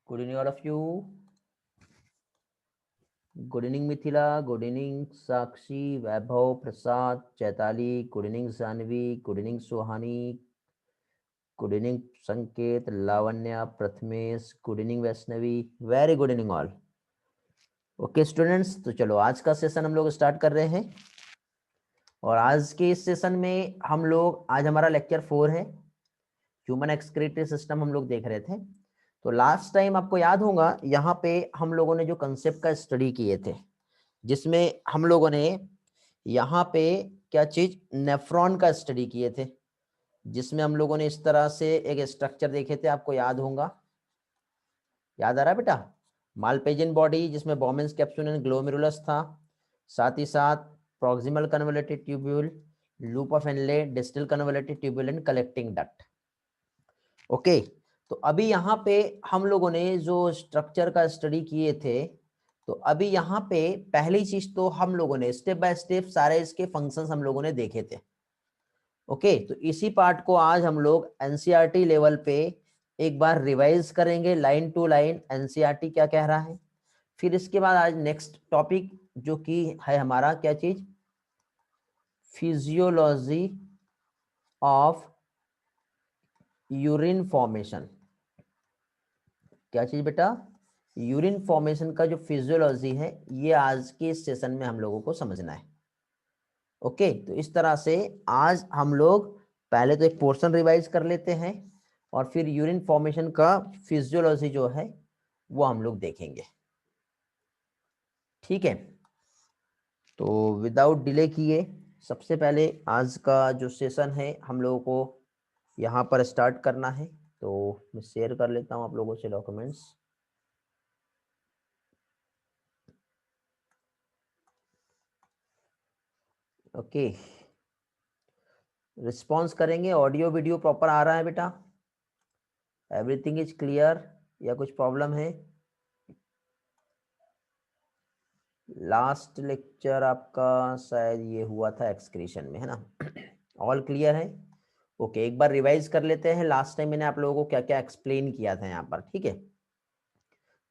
Good evening, all of you. Good evening, Mithila. Good evening, Sakshi, Vaibhav, Prasad, Chaitali. Good evening, Zanvi. Good evening, Suhani. Good evening, Sanket, Lavanya, Prathamesh. Good evening, Vaishnavi. Very good evening, all. Okay students, तो चलो आज का session हम लोग start कर रहे हैं। और आज के इस सेशन में हम लोग आज हमारा लेक्चर 4 है, ह्यूमन एक्सक्रीटरी सिस्टम हम लोग देख रहे थे। तो लास्ट टाइम आपको याद होगा यहाँ पे हम लोगों ने जो कंसेप्ट का स्टडी किए थे, जिसमें हम लोगों ने यहाँ पे क्या चीज नेफ्रॉन का स्टडी किए थे, जिसमें हम लोगों ने इस तरह से एक स्ट्रक्चर देखे थे, आपको याद होगा, याद आ रहा है बेटा? मालपेजियन बॉडी जिसमें बोमेंस कैप्सूल एंड ग्लोमेरुलस था, साथ ही साथ proximal convoluted tubule, loop of Henle, distal convoluted tubule and collecting duct. Okay, तो अभी यहाँ पे हम लोगों ने जो स्ट्रक्चर का स्टडी किए थे, तो अभी यहाँ पे पहली चीज तो हम लोगों ने स्टेप बाय स्टेप सारे इसके फंक्शंस हम लोगों ने देखे थे। ओके, तो इसी पार्ट को आज हम लोग एनसीईआरटी लेवल पे एक बार रिवाइज करेंगे, लाइन टू लाइन एनसीईआरटी क्या कह रहा है। फिर इसके बाद आज नेक्स्ट टॉपिक जो कि है हमारा क्या चीज, फिजियोलॉजी ऑफ यूरिन फॉर्मेशन। क्या चीज बेटा? यूरिन फॉर्मेशन का जो फिजियोलॉजी है, ये आज के इस सेशन में हम लोगों को समझना है। ओके, तो इस तरह से आज हम लोग पहले तो एक पोर्शन रिवाइज कर लेते हैं और फिर यूरिन फॉर्मेशन का फिजियोलॉजी जो है वो हम लोग देखेंगे। ठीक है, तो विदाउट डिले किए सबसे पहले आज का जो सेशन है हम लोगों को यहाँ पर स्टार्ट करना है। तो मैं शेयर कर लेता हूँ आप लोगों से डॉक्यूमेंट्स। ओके, रिस्पॉन्स करेंगे। ऑडियो वीडियो प्रॉपर आ रहा है बेटा? एवरीथिंग इज क्लियर या कुछ प्रॉब्लम है? लास्ट लेक्चर आपका शायद ये हुआ था एक्सक्रीशन में, है ना? ऑल क्लियर है? ओके, एक बार रिवाइज कर लेते हैं लास्ट टाइम मैंने आप लोगों को क्या क्या एक्सप्लेन किया था यहाँ पर। ठीक है,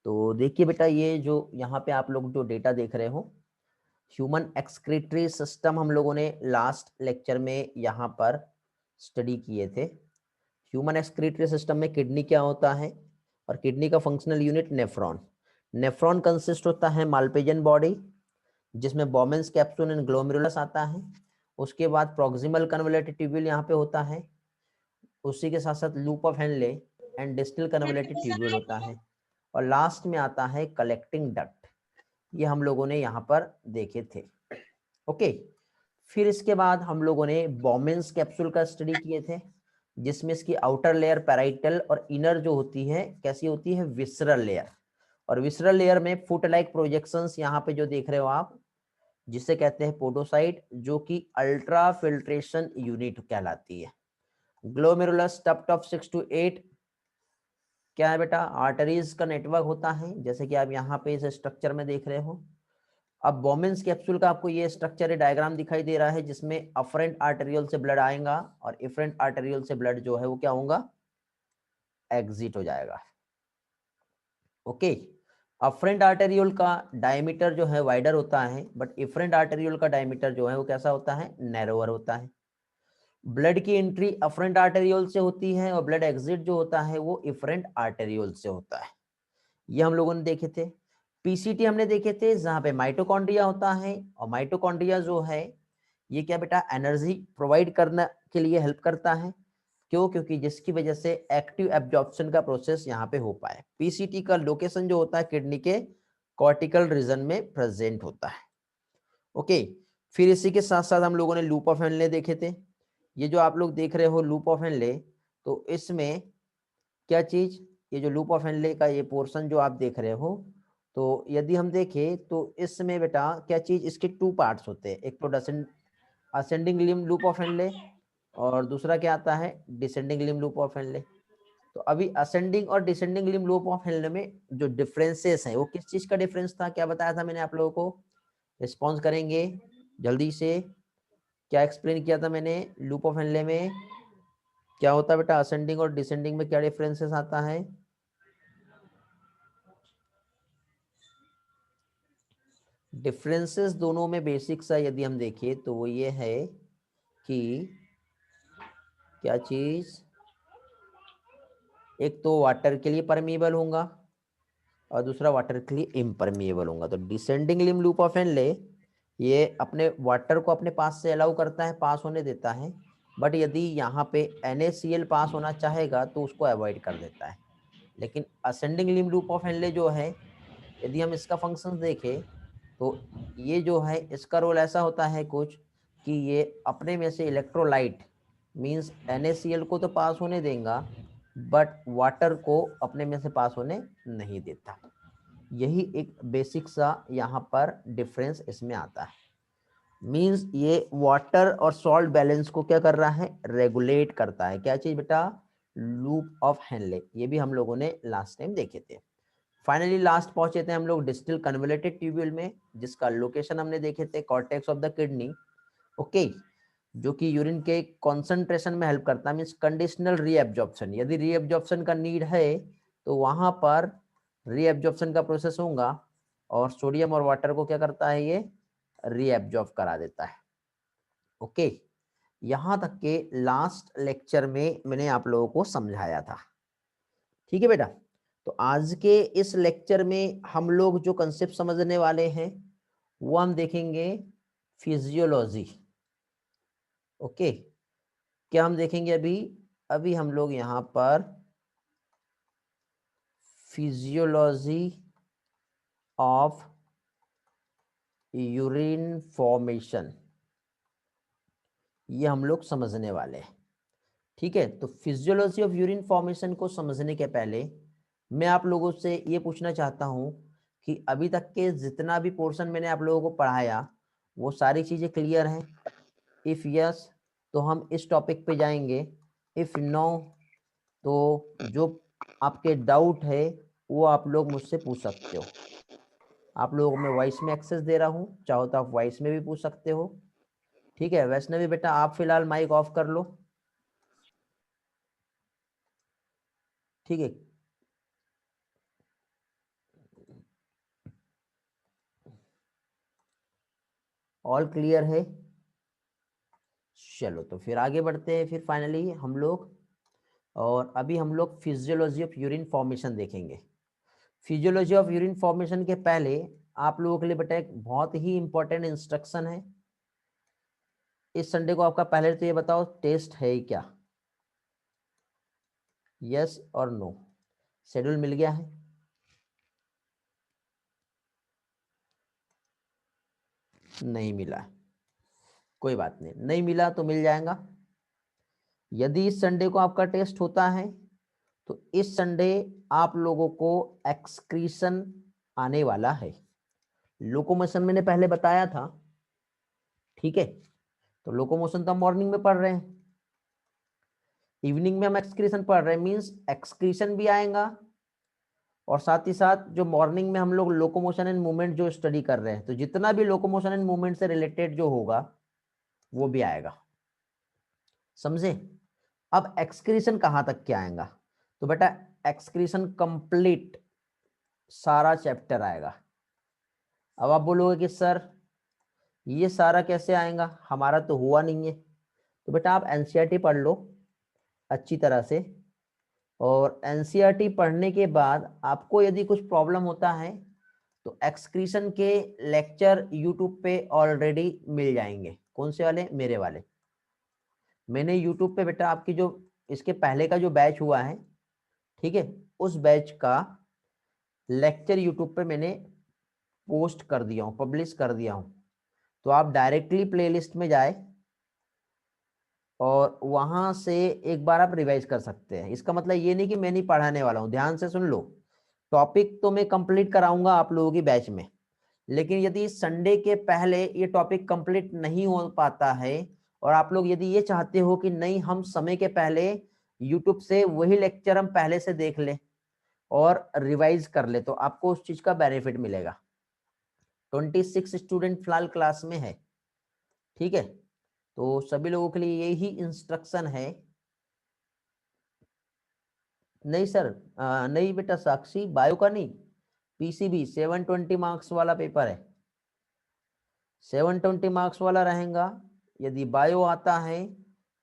तो देखिए बेटा, ये जो यहाँ पे आप लोग जो डेटा देख रहे हो, ह्यूमन एक्सक्रीटरी सिस्टम हम लोगों ने लास्ट लेक्चर में यहाँ पर स्टडी किए थे। ह्यूमन एक्सक्रीटरी सिस्टम में किडनी क्या होता है, और किडनी का functional unit nephron. Nephron consist होता है मालपेजियन बॉडी जिसमें बोमेंस कैप्सूल एंड ग्लोमेरुलस आता है। उसके बाद प्रॉक्सिमल कन्वोल्यूटेड ट्यूब्यूल यहाँ पे होता है, उसी के साथ साथ loop of Henle and distal convoluted tubule होता है, और लास्ट में आता है कलेक्टिंग डक्ट। ये हम लोगों ने यहाँ पर देखे थे। ओके, फिर इसके बाद हम लोगों ने बोमेंस कैप्सूल का स्टडी किए थे, जिसमें इसकी आउटर लेयर पैराइटल और इनर जो होती है कैसी होती है, विसरल लेयर। और विसरल लेयर में फुट लाइक प्रोजेक्शंस यहाँ पे जो देख रहे हो आप, जिसे कहते हैं पोडोसाइट, जो कि अल्ट्रा फिल्ट्रेशन यूनिट कहलाती है। ग्लोमेरुलस टफ्ट ऑफ 6 to 8 क्या है बेटा, आर्टरीज का नेटवर्क होता है, जैसे कि आप यहाँ पे इस स्ट्रक्चर में देख रहे हो। अब बोमेंस कैप्सूल का आपको ये स्ट्रक्चर डायग्राम दिखाई दे रहा है, जिसमें अफरेंट आर्टेरियल से ब्लड आएगा और इफरेंट आर्टेरियल से ब्लड जो है वो क्या होगा, एग्जिट हो जाएगा। ओके, अफरेंट आर्टेरियल का डायमीटर जो है वाइडर होता है, बट इफरेंट आर्टेरियल का डायमीटर जो है वो कैसा होता है, नैरोअर होता है। ब्लड की एंट्री अफरेंट आर्टेरियल से होती है और ब्लड एग्जिट जो होता है वो इफरेंट आर्टेरियल से होता है। ये हम लोगों ने देखे थे। पीसीटी हमने देखे थे जहां पे माइटोकॉन्ड्रिया होता है, और माइटोकॉन्ड्रिया जो है ये क्या बेटा, एनर्जी प्रोवाइड करने के लिए हेल्प करता है। क्यों? क्योंकि जिसकी वजह से एक्टिव एब्जॉर्प्शन का प्रोसेस यहाँ पे हो पाए। पीसीटी का लोकेशन जो होता है किडनी के कॉर्टिकल रीजन में प्रेजेंट होता है। ओके, फिर इसी के साथ साथ हम लोगों ने लूप ऑफ हेनले देखे थे। ये जो आप लोग देख रहे हो लूप ऑफ हेनले, तो इसमें क्या चीज, ये जो लूप ऑफ हेनले का ये पोर्शन जो आप देख रहे हो, तो यदि हम देखें तो इसमें बेटा क्या चीज, इसके 2 पार्ट्स होते हैं। एक तो ascending limb loop of Henle, और दूसरा क्या आता है, descending limb loop of Henle. तो अभी असेंडिंग और descending limb loop of Henle में जो डिफरेंसेस हैं, वो किस चीज का डिफरेंस था, क्या बताया था मैंने आप लोगों को? रिस्पॉन्स करेंगे जल्दी से। क्या एक्सप्लेन किया था मैंने? लूप ऑफ हेनले में क्या होता है बेटा, असेंडिंग और डिसेंडिंग में क्या डिफरेंसेस आता है? डिफरेंसेस दोनों में बेसिक सा यदि हम देखें तो वो ये है कि क्या चीज, एक तो वाटर के लिए परमिएबल होगा और दूसरा वाटर के लिए इम्परमिएबल होगा। तो descending limb loop of Henle ये अपने वाटर को अपने पास से अलाउ करता है, पास होने देता है, बट यदि यहाँ पे NaCl पास होना चाहेगा तो उसको अवॉइड कर देता है। लेकिन ascending Liam loop of Henle जो है, यदि हम इसका फंक्शन देखें तो ये जो है इसका रोल ऐसा होता है कुछ कि ये अपने में से इलेक्ट्रोलाइट मींस NaCl को तो पास होने देगा बट वाटर को अपने में से पास होने नहीं देता। यही एक बेसिक सा यहाँ पर डिफरेंस इसमें आता है। मींस ये वाटर और सॉल्ट बैलेंस को क्या कर रहा है, रेगुलेट करता है। क्या चीज बेटा, लूप ऑफ हेनले। ये भी हम लोगों ने लास्ट टाइम देखे थे। फाइनली लास्ट पहुंचे थे हम लोग डिस्टल कन्वोल्यूटेड ट्यूब्यूल में, जिसका लोकेशन हमने देखे थे cortex of the kidney. Okay, जो कि यूरिन के कॉन्सेंट्रेशन में हेल्प करता है, मीन्स कंडीशनल रीएब्जॉर्प्शन। यदि रीएब्जॉर्प्शन का नीड है तो वहां पर रीएब्जॉर्प्शन का प्रोसेस होगा और सोडियम और वाटर को क्या करता है, ये रीएब्जॉर्ब करा देता है। ओके, यहां तक के लास्ट लेक्चर में मैंने आप लोगों को समझाया था। ठीक है बेटा, तो आज के इस लेक्चर में हम लोग जो कंसेप्ट समझने वाले हैं वो हम देखेंगे फिजियोलॉजी। ओके, क्या हम देखेंगे अभी, अभी हम लोग यहाँ पर फिजियोलॉजी ऑफ यूरिन फॉर्मेशन ये हम लोग समझने वाले हैं। ठीक है, तो फिजियोलॉजी ऑफ यूरिन फॉर्मेशन को समझने के पहले मैं आप लोगों से ये पूछना चाहता हूँ कि अभी तक के जितना भी पोर्शन मैंने आप लोगों को पढ़ाया वो सारी चीज़ें क्लियर हैं? इफ़ यस तो हम इस टॉपिक पे जाएंगे, इफ़ नो तो जो आपके डाउट है वो आप लोग मुझसे पूछ सकते हो। आप लोगों को मैं वॉइस में एक्सेस दे रहा हूँ, चाहो तो आप वॉइस में भी पूछ सकते हो। ठीक है, वैष्णवी बेटा आप फिलहाल माइक ऑफ कर लो। ठीक है, ऑल क्लियर है? चलो तो फिर आगे बढ़ते हैं फिर फाइनली हम लोग, और अभी हम लोग फिजियोलॉजी ऑफ यूरिन फॉर्मेशन देखेंगे। फिजियोलॉजी ऑफ यूरिन फॉर्मेशन के पहले आप लोगों के लिए बेटा एक बहुत ही इंपॉर्टेंट इंस्ट्रक्शन है। इस संडे को आपका पहले तो ये बताओ टेस्ट है ही क्या, यस और नो? शेड्यूल मिल गया है? नहीं मिला है, कोई बात नहीं, नहीं मिला तो मिल जाएगा। यदि इस संडे को आपका टेस्ट होता है तो इस संडे आप लोगों को एक्सक्रीशन आने वाला है। लोकोमोशन मैंने पहले बताया था, ठीक है, तो लोकोमोशन तो हम मॉर्निंग में पढ़ रहे हैं, इवनिंग में हम एक्सक्रीशन पढ़ रहे हैं, मींस एक्सक्रीशन भी आएगा और साथ ही साथ जो मॉर्निंग में हम लोग लोकोमोशन एंड मूवमेंट जो स्टडी कर रहे हैं, तो जितना भी लोकोमोशन एंड मूवमेंट से रिलेटेड जो होगा वो भी आएगा। समझे? अब एक्सक्रीशन कहां तक क्या आएगा, तो बेटा एक्सक्रीशन कंप्लीट सारा चैप्टर आएगा। अब आप बोलोगे कि सर ये सारा कैसे आएगा, हमारा तो हुआ नहीं है। तो बेटा आप एनसीईआरटी पढ़ लो अच्छी तरह से, और एनसीईआरटी पढ़ने के बाद आपको यदि कुछ प्रॉब्लम होता है तो एक्सक्रीशन के लेक्चर यूट्यूब पे ऑलरेडी मिल जाएंगे। कौन से वाले? मेरे वाले। मैंने यूट्यूब पे बेटा आपकी जो इसके पहले का जो बैच हुआ है, ठीक है, उस बैच का लेक्चर यूट्यूब पे मैंने पोस्ट कर दिया हूँ, पब्लिश कर दिया हूँ। तो आप डायरेक्टली प्लेलिस्ट में जाए और वहां से एक बार आप रिवाइज कर सकते हैं। इसका मतलब ये नहीं कि मैं नहीं पढ़ाने वाला हूँ, ध्यान से सुन लो। टॉपिक तो मैं कंप्लीट कराऊंगा आप लोगों की बैच में, लेकिन यदि संडे के पहले ये टॉपिक कंप्लीट नहीं हो पाता है और आप लोग यदि ये चाहते हो कि नहीं हम समय के पहले यूट्यूब से वही लेक्चर हम पहले से देख ले और रिवाइज कर ले, तो आपको उस चीज का बेनिफिट मिलेगा। 26 स्टूडेंट फिलहाल क्लास में है, ठीक है, तो सभी लोगों के लिए यही इंस्ट्रक्शन है। नहीं सर, नहीं बेटा साक्षी, बायो का नहीं, पीसीबी 720 मार्क्स वाला पेपर है। 720 मार्क्स वाला रहेगा। यदि बायो आता है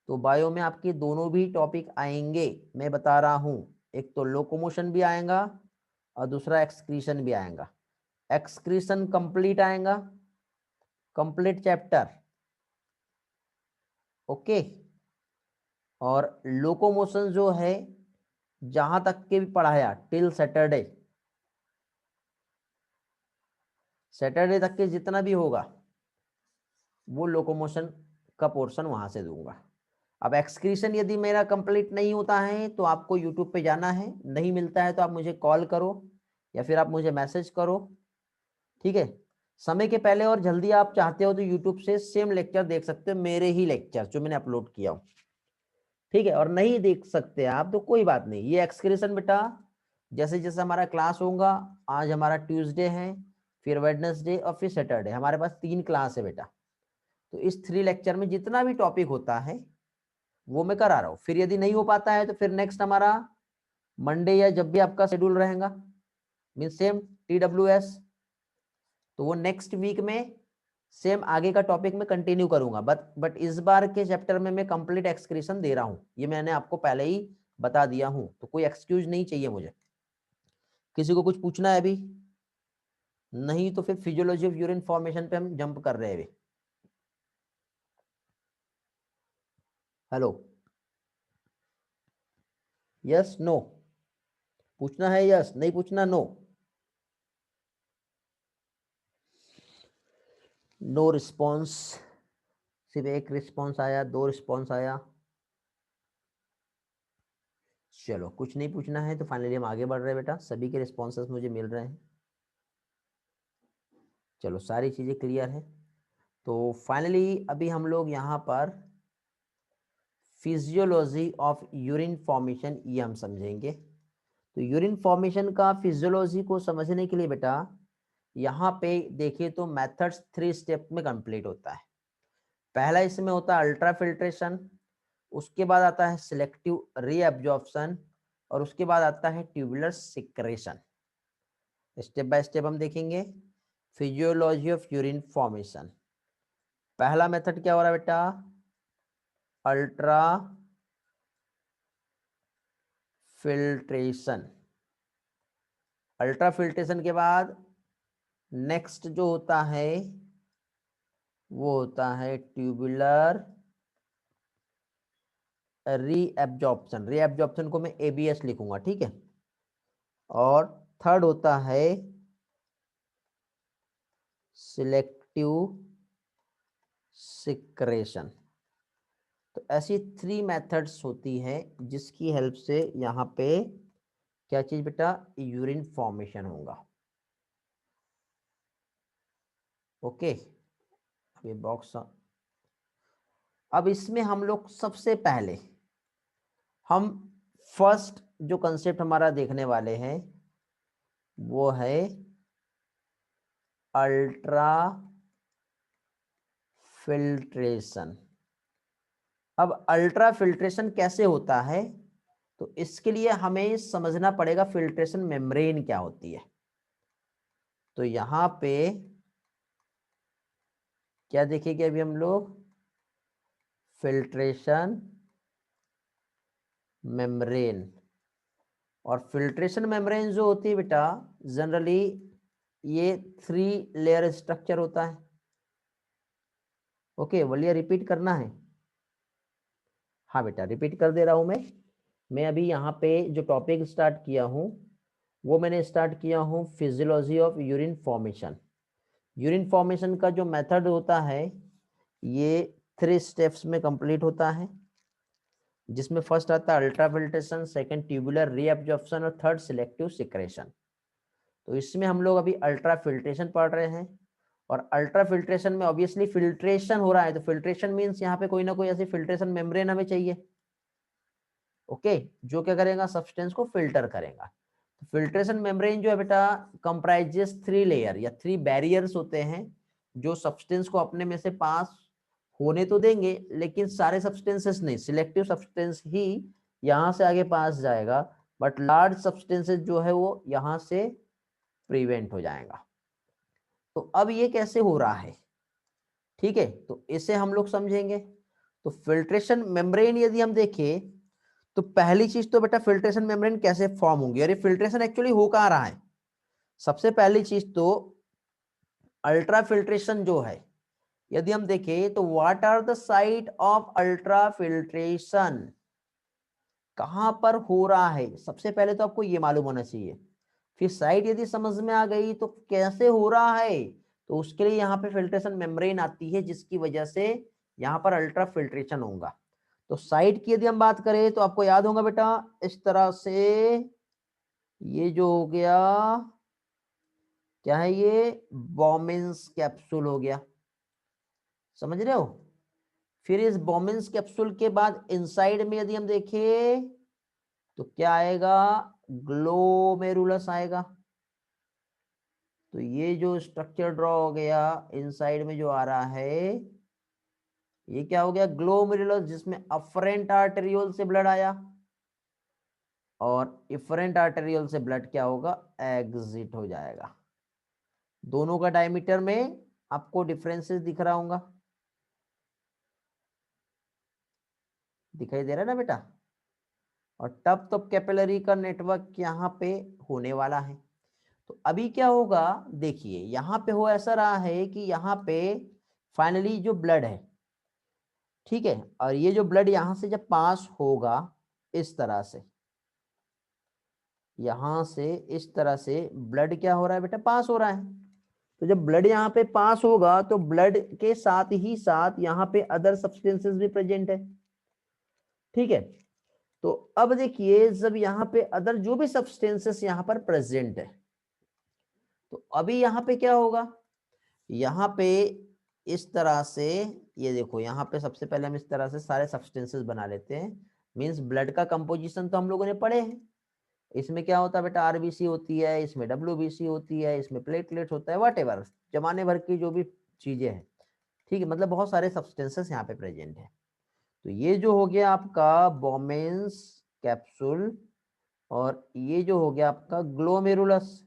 तो बायो में आपके दोनों भी टॉपिक आएंगे, मैं बता रहा हूं। एक तो लोकोमोशन भी आएगा और दूसरा एक्सक्रीशन भी आएगा। एक्सक्रीशन कंप्लीट आएगा, कंप्लीट चैप्टर, ओके। और लोकोमोशन जो है जहां तक के भी पढ़ाया टिल सैटरडे, सैटरडे तक के जितना भी होगा वो लोकोमोशन का पोर्शन वहां से दूंगा। अब एक्सक्रीशन यदि मेरा कंप्लीट नहीं होता है तो आपको यूट्यूब पे जाना है, नहीं मिलता है तो आप मुझे कॉल करो या फिर आप मुझे मैसेज करो, ठीक है। समय के पहले और जल्दी आप चाहते हो तो यूट्यूब से सेम लेक्चर देख सकते हो, मेरे ही लेक्चर जो मैंने अपलोड किया हो, ठीक है। और नहीं देख सकते आप तो कोई बात नहीं, ये एक्सक्रीशन बेटा जैसे जैसे हमारा क्लास होगा, आज हमारा ट्यूसडे है, फिर वेडनेसडे और फिर सैटरडे, हमारे पास 3 क्लास है बेटा। तो इस 3 लेक्चर में जितना भी टॉपिक होता है वो मैं करा रहा हूँ। फिर यदि नहीं हो पाता है तो फिर नेक्स्ट हमारा मंडे या जब भी आपका शेड्यूल रहेगा, मीन सेम TWS, तो वो नेक्स्ट वीक में सेम आगे का टॉपिक में कंटिन्यू करूंगा। बट इस बार के चैप्टर में मैं कंप्लीट एक्सक्रीशन दे रहा हूं, ये मैंने आपको पहले ही बता दिया हूं, तो कोई एक्सक्यूज नहीं चाहिए मुझे। किसी को कुछ पूछना है अभी? नहीं तो फिर फिजियोलॉजी ऑफ यूरिन फॉर्मेशन पे हम जंप कर रहे हैं अभी। Hello, yes no? पूछना है यस, नहीं पूछना नो? नो रिस्पॉन्स, सिर्फ एक रिस्पॉन्स आया, 2 रिस्पॉन्स आया। चलो कुछ नहीं पूछना है तो फाइनली हम आगे बढ़ रहे हैं बेटा, सभी के रिस्पॉन्सेस मुझे मिल रहे हैं। चलो सारी चीजें क्लियर है। तो फाइनली अभी हम लोग यहाँ पर फिजियोलॉजी ऑफ यूरिन फॉर्मेशन ये हम समझेंगे। तो यूरिन फॉर्मेशन का फिजियोलॉजी को समझने के लिए बेटा यहाँ पे देखिए तो मेथड्स 3 स्टेप में कंप्लीट होता है। पहला इसमें होता है अल्ट्रा फिल्ट्रेशन, उसके बाद आता है सिलेक्टिव रीअब्जॉर्प्शन और उसके बाद आता है tubular secretion. Step by step हम देखेंगे फिजियोलॉजी ऑफ यूरिन फॉर्मेशन। पहला मेथड क्या हो रहा है बेटा? Ultra filtration. अल्ट्रा फिल्ट्रेशन के बाद नेक्स्ट जो होता है वो होता है ट्यूबुलर रीअब्जॉर्प्शन। रीअब्जॉर्प्शन को मैं ABS लिखूंगा, ठीक है। और थर्ड होता है सिलेक्टिव सिक्रेशन। तो ऐसी 3 मेथड्स होती हैं जिसकी हेल्प से यहाँ पे क्या चीज बेटा? यूरिन फॉर्मेशन होगा, ओके। अब ये बॉक्स, अब इसमें हम लोग सबसे पहले हम फर्स्ट जो कंसेप्ट हमारा देखने वाले हैं वो है अल्ट्रा फिल्ट्रेशन। अब अल्ट्रा फिल्ट्रेशन कैसे होता है तो इसके लिए हमें समझना पड़ेगा फिल्ट्रेशन मेम्ब्रेन क्या होती है। तो यहां पे क्या देखेंगे अभी हम लोग? Filtration membrane. और फिल्ट्रेशन मेम्ब्रेन जो होती है बेटा जनरली ये 3 लेयर स्ट्रक्चर होता है, ओके। बोलिए रिपीट करना है? हाँ बेटा रिपीट कर दे रहा हूं मैं अभी यहाँ पे जो टॉपिक स्टार्ट किया हूँ वो मैंने स्टार्ट किया हूँ physiology of urine formation. Urine formation का जो मेथड होता है ये 3 स्टेप्स में कंप्लीट होता है, जिसमें फर्स्ट आता है ultra filtration, second tubular reabsorption और थर्ड सिलेक्टिव सिक्रेशन। तो इसमें हम लोग अभी अल्ट्रा फिल्ट्रेशन पढ़ रहे हैं। और अल्ट्रा फिल्ट्रेशन में ऑब्वियसली फिल्ट्रेशन हो रहा है तो फिल्ट्रेशन मींस यहाँ पे कोई ना कोई ऐसी फिल्ट्रेशन मेम्ब्रेन हमें चाहिए, ओके, जो क्या करेगा? सब्सटेंस को फिल्टर करेगा। तो फिल्ट्रेशन मेम्ब्रेन जो है बेटा कंप्राइजेस 3 लेयर या 3 बैरियर्स होते हैं जो सब्सटेंस को अपने में से पास होने तो देंगे लेकिन सारे सब्सटेंसेस नहीं, सिलेक्टिव सब्सटेंस ही यहाँ से आगे पास जाएगा, बट लार्ज सब्सटेंसेस जो है वो यहाँ से प्रिवेंट हो जाएगा। तो अब ये कैसे हो रहा है? ठीक है, तो इसे हम लोग समझेंगे। तो फिल्ट्रेशन मेम्ब्रेन यदि हम देखें तो पहली चीज तो बेटा फिल्ट्रेशन मेम्ब्रेन कैसे फॉर्म होंगी और ये फिल्ट्रेशन एक्चुअली हो कहाँ रहा है। सबसे पहली चीज तो अल्ट्रा फिल्ट्रेशन जो है यदि हम देखें तो what are the site of ultra filtration, कहां पर हो रहा है, सबसे पहले तो आपको ये मालूम होना चाहिए। फिर साइट यदि समझ में आ गई तो कैसे हो रहा है, तो उसके लिए यहाँ पे फिल्ट्रेशन मेम्ब्रेन आती है जिसकी वजह से यहाँ पर अल्ट्रा फिल्ट्रेशन होगा। तो साइट की यदि हम बात करें तो आपको याद होगा बेटा इस तरह से, ये जो हो गया क्या है, ये बॉमिन्स कैप्सूल हो गया, समझ रहे हो। फिर इस बॉमिन्स कैप्सूल के बाद इनसाइड में यदि हम देखें तो क्या आएगा, ग्लोमेरुलस आएगा। तो ये जो स्ट्रक्चर ड्रॉ हो गया इनसाइड में जो आ रहा है ये क्या हो गया, ग्लोमेरुलस, जिसमें अफरेंट आर्टेरियोल से ब्लड आया और इफरेंट आर्टेरियोल से ब्लड क्या होगा, एग्जिट हो जाएगा। दोनों का डायमीटर में आपको डिफरेंसेस दिख रहा होगा, दिखाई दे रहा है ना बेटा। और टब तो कैपिलरी का नेटवर्क यहाँ पे होने वाला है। तो अभी क्या होगा, देखिए यहाँ पे हो ऐसा रहा है कि यहाँ पे फाइनली जो ब्लड है, ठीक है, और ये जो ब्लड यहाँ से जब पास होगा इस तरह से, यहाँ से इस तरह से ब्लड क्या हो रहा है बेटा, पास हो रहा है। तो जब ब्लड यहाँ पे पास होगा तो ब्लड के साथ ही साथ यहाँ पे अदर सब्सटेंसेस भी प्रेजेंट है, ठीक है। तो अब देखिए जब यहाँ पे अदर जो भी सब्सटेंसेस यहाँ पर प्रेजेंट है तो अभी यहाँ पे क्या होगा, यहाँ पे इस तरह से, ये देखो यहाँ पे सबसे पहले हम इस तरह से सारे सब्सटेंसेस बना लेते हैं। मींस ब्लड का कंपोजिशन तो हम लोगों ने पढ़े हैं, इसमें क्या होता है बेटा, आरबीसी होती है, इसमें डब्ल्यूबीसी होती है, इसमें प्लेटलेट होता है, व्हाटएवर जमाने भर की जो भी चीजें हैं, ठीक है, मतलब बहुत सारे सब्सटेंसेस यहाँ पे प्रेजेंट है। तो ये जो हो गया आपका बोमेंस कैप्सूल और ये जो हो गया आपका ग्लोमेरुलस।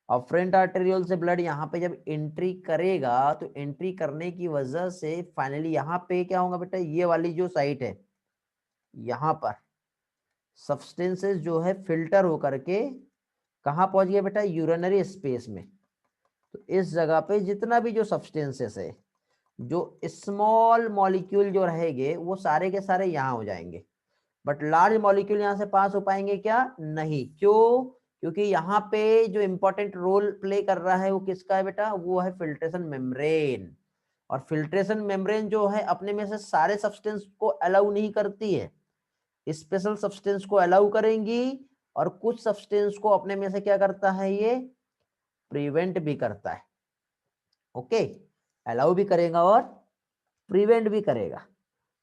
अफरेंट आर्टेरियोल से ब्लड यहाँ पे जब एंट्री करेगा तो एंट्री करने की वजह से फाइनली यहाँ पे क्या होगा बेटा, ये वाली जो साइट है यहाँ पर सब्सटेंसेस जो है फिल्टर होकर के कहाँ पहुंच गया बेटा, यूरिनरी स्पेस में। तो इस जगह पे जितना भी जो सब्सटेंसेस है, जो स्मॉल मॉलिक्यूल जो रहेंगे वो सारे के सारे यहाँ हो जाएंगे, बट लार्ज मॉलिक्यूल यहाँ से पास हो पाएंगे क्या, नहीं। क्यों, क्योंकि यहाँ पे जो इंपॉर्टेंट रोल प्ले कर रहा है वो किसका है बेटा, वो है फिल्ट्रेशन मेम्ब्रेन। और फिल्ट्रेशन मेम्ब्रेन जो है अपने में से सारे सब्सटेंस को अलाउ नहीं करती है, स्पेशल सब्सटेंस को अलाउ करेंगी और कुछ सब्सटेंस को अपने में से क्या करता है, ये प्रिवेंट भी करता है। ओके, अलाउ भी करेगा और प्रिवेंट भी करेगा।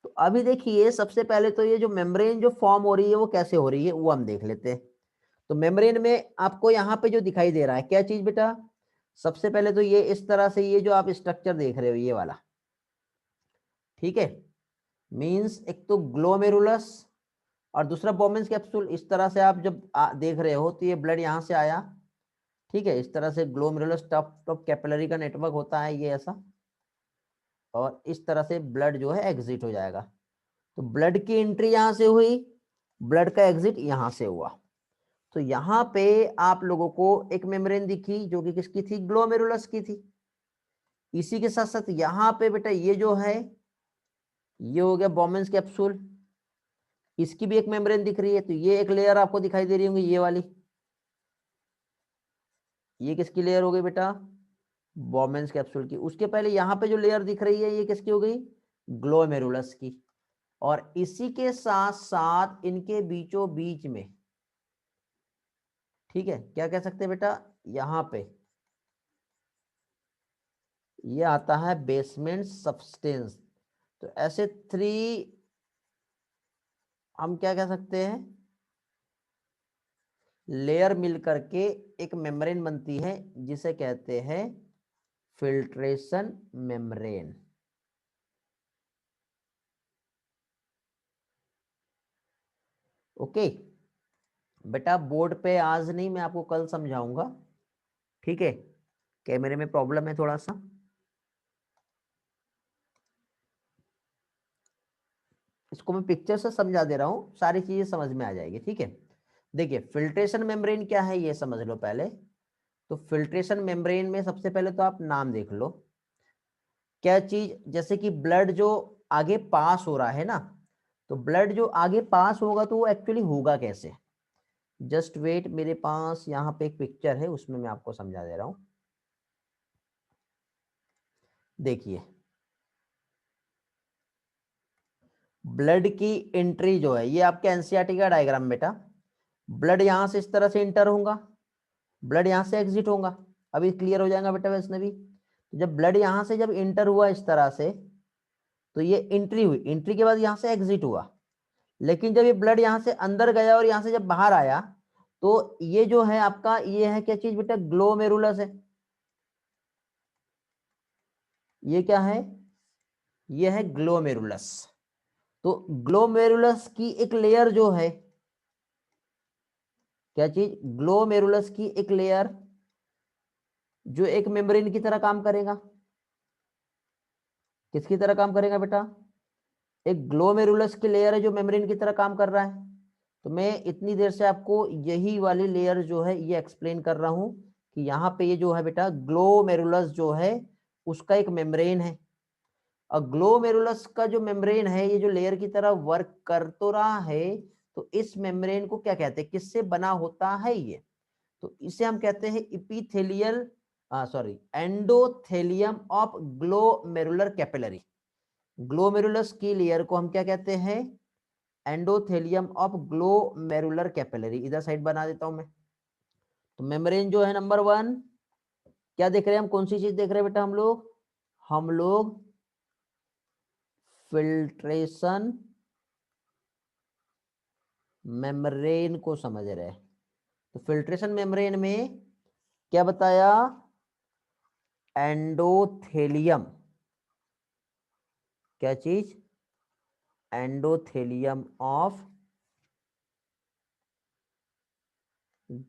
तो अभी देखिए सबसे पहले तो ये जो मेम्ब्रेन जो फॉर्म हो रही है वो कैसे हो रही है वो हम देख लेते हैं। तो मेम्ब्रेन में आपको यहाँ पे जो दिखाई दे रहा है क्या चीज बेटा, सबसे पहले तो ये इस तरह से ये जो आप स्ट्रक्चर देख रहे हो ये वाला, ठीक है, मींस एक तो ग्लोमेरुलस और दूसरा बोमेंस कैप्सूल। इस तरह से आप जब देख रहे हो तो ये ब्लड यहाँ से आया, ठीक है, इस तरह से ग्लोमेरुलस टॉप टॉप कैपिलरी का नेटवर्क होता है ये ऐसा, और इस तरह से ब्लड जो है एग्जिट हो जाएगा। तो ब्लड की एंट्री यहां से हुई, ब्लड का एग्जिट यहां से हुआ। तो यहाँ पे आप लोगों को एक मेम्ब्रेन दिखी जो कि किसकी थी, ग्लोमेरुलस की थी। इसी के साथ साथ यहाँ पे बेटा ये जो है ये हो गया बोमेंस कैप्सूल, इसकी भी एक मेम्ब्रेन दिख रही है। तो ये एक लेयर आपको दिखाई दे रही होंगी ये वाली, ये किसकी लेयर हो गई बेटा, बोमेंस कैप्सूल की। उसके पहले यहाँ पे जो लेयर दिख रही है ये किसकी हो गई, ग्लोमेरुलस की। और इसी के साथ साथ इनके बीचों बीच में, ठीक है, क्या कह सकते हैं बेटा, यहाँ पे ये आता है बेसमेंट सब्सटेंस। तो ऐसे थ्री हम क्या कह सकते हैं, लेयर मिल करके एक मेम्ब्रेन बनती है जिसे कहते हैं फिल्ट्रेशन मेम्ब्रेन। ओके बेटा, बोर्ड पे आज नहीं, मैं आपको कल समझाऊंगा, ठीक है, कैमरे में प्रॉब्लम है थोड़ा सा। इसको मैं पिक्चर से समझा दे रहा हूँ, सारी चीजें समझ में आ जाएगी, ठीक है। देखिए फिल्ट्रेशन मेम्ब्रेन क्या है ये समझ लो पहले। तो फिल्ट्रेशन मेम्ब्रेन में सबसे पहले तो आप नाम देख लो, क्या चीज, जैसे कि ब्लड जो आगे पास हो रहा है ना, तो ब्लड जो आगे पास होगा तो वो एक्चुअली होगा कैसे। जस्ट वेट, मेरे पास यहाँ पे एक पिक्चर है, उसमें मैं आपको समझा दे रहा हूं। देखिए ब्लड की एंट्री जो है, ये आपके एनसीईआरटी का डायग्राम बेटा। ब्लड यहां से इस तरह से इंटर होगा, ब्लड यहां से एग्जिट होगा। अभी क्लियर हो जाएगा बेटा वैष्णवी। भी जब ब्लड यहां से जब इंटर हुआ इस तरह से, तो ये एंट्री हुई, एंट्री के बाद यहां से एग्जिट हुआ। लेकिन जब ये ब्लड यहां से अंदर गया और यहां से जब बाहर आया, तो ये जो है आपका, ये है क्या चीज बेटा, ग्लोमेरुलस है। ये क्या है, ये है ग्लोमेरुलस। तो ग्लोमेरुलस की एक लेयर जो है, क्या चीज, ग्लोमेरुलस की एक लेयर जो एक मेम्ब्रेन की तरह काम करेगा। किसकी तरह काम करेगा बेटा, एक ग्लोमेरुलस की लेयर है जो मेम्ब्रेन की तरह काम कर रहा है। तो मैं इतनी देर से आपको यही वाली लेयर जो है ये एक्सप्लेन कर रहा हूं कि यहाँ पे ये जो है बेटा ग्लोमेरुलस जो है उसका एक मेम्ब्रेन है। और ग्लोमेरुलस का जो मेम्ब्रेन है, ये जो लेयर की तरह वर्क कर तो रहा है, तो इस मेम्ब्रेन को क्या कहते हैं, किससे बना होता है ये, तो इसे हम कहते हैं epithelial, sorry, endothelium of glomerular capillary. Glomerulus की लेयर को हम क्या कहते हैं, एंडोथेलियम ऑफ ग्लोमेरुलर कैपिलरी। इधर साइड बना देता हूं मैं। तो मेम्ब्रेन जो है नंबर 1, क्या देख रहे हैं हम, कौन सी चीज देख रहे हैं बेटा, हम लोग फिल्ट्रेशन मेम्ब्रेन को समझ रहे हैं। तो फिल्ट्रेशन मेम्ब्रेन में क्या बताया, एंडोथेलियम, क्या चीज, एंडोथेलियम ऑफ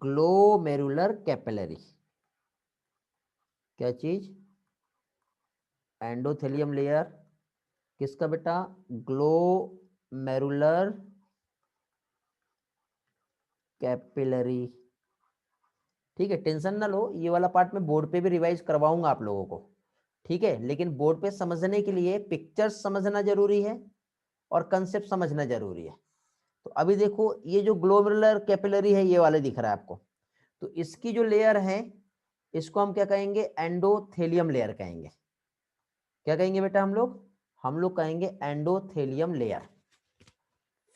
ग्लोमेरुलर कैपिलरी। क्या चीज, एंडोथेलियम लेयर किसका बेटा, ग्लोमेरुलर कैपिलरी। ठीक है, टेंशन ना लो, ये वाला पार्ट मैं बोर्ड पे भी रिवाइज करवाऊंगा आप लोगों को, ठीक है। लेकिन बोर्ड पे समझने के लिए पिक्चर्स समझना जरूरी है और कंसेप्ट समझना जरूरी है। तो अभी देखो ये जो ग्लोमेरुलर कैपिलरी है, ये वाले दिख रहा है आपको, तो इसकी जो लेयर है इसको हम क्या कहेंगे, एंडोथेलियम लेयर कहेंगे। क्या कहेंगे बेटा हम लोग कहेंगे एंडोथेलियम लेयर।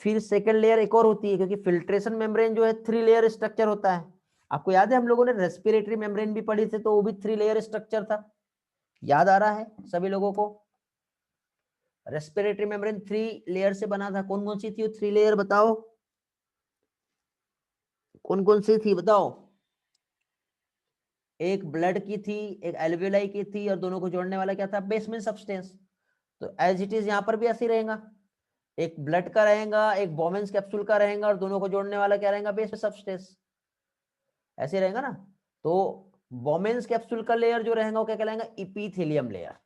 फिर सेकंड लेयर एक और होती है, क्योंकि फिल्ट्रेशन मेम्ब्रेन जो है 3 लेयर स्ट्रक्चर होता है। आपको याद है हम लोगों ने रेस्पिरेटरी मेम्ब्रेन भी पढ़ी थी, तो वो भी 3 लेयर स्ट्रक्चर था। याद आ रहा है सभी लोगों को, रेस्पिरेटरी मेम्ब्रेन 3 लेयर से बना था। कौन कौन सी थी वो 3 लेयर, बताओ कौन कौन सी थी, बताओ। एक ब्लड की थी, एक एल्वियोलाई की थी, और दोनों को जोड़ने वाला क्या था, बेसमेंट सब्सटेंस। तो एज इट इज यहाँ पर भी ऐसे ही रहेगा, एक ब्लड का रहेगा, एक बोमेंस कैप्सूल का रहेगा, और दोनों को जोड़ने वाला क्या रहेगा, बेसमेंट सब्सटेंस। ऐसे रहेगा ना। तो बोमेंस कैप्सूल का लेयर जो रहेगा वो क्या कहलाएगा, इपीथेलियम लेयर।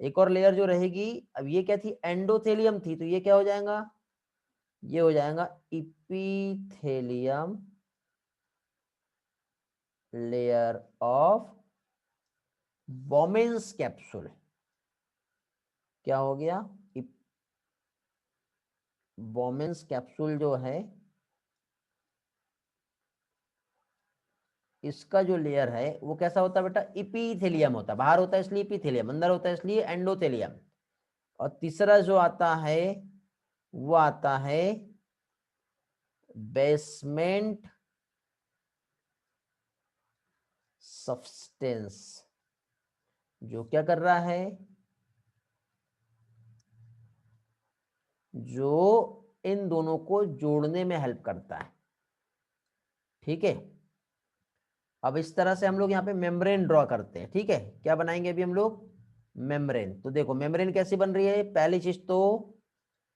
एक और लेयर जो रहेगी, अब ये क्या थी, एंडोथेलियम थी, तो ये क्या हो जाएगा, ये हो जाएगा इपीथेलियम लेयर ऑफ बोमेंस कैप्सूल। क्या हो गया, बोमेंस कैप्सूल जो है इसका जो लेयर है वो कैसा होता है बेटा, इपीथेलियम होता है। बाहर होता है इसलिए इपीथेलियम, अंदर होता है इसलिए एंडोथेलियम। और तीसरा जो आता है वो आता है बेसमेंट सब्सटेंस, जो क्या कर रहा है, जो इन दोनों को जोड़ने में हेल्प करता है। ठीक है, अब इस तरह से हम लोग यहाँ पे मेम्ब्रेन ड्रॉ करते हैं। ठीक है, क्या बनाएंगे अभी हम लोग, मेम्ब्रेन। तो देखो मेम्ब्रेन कैसी बन रही है, पहली चीज तो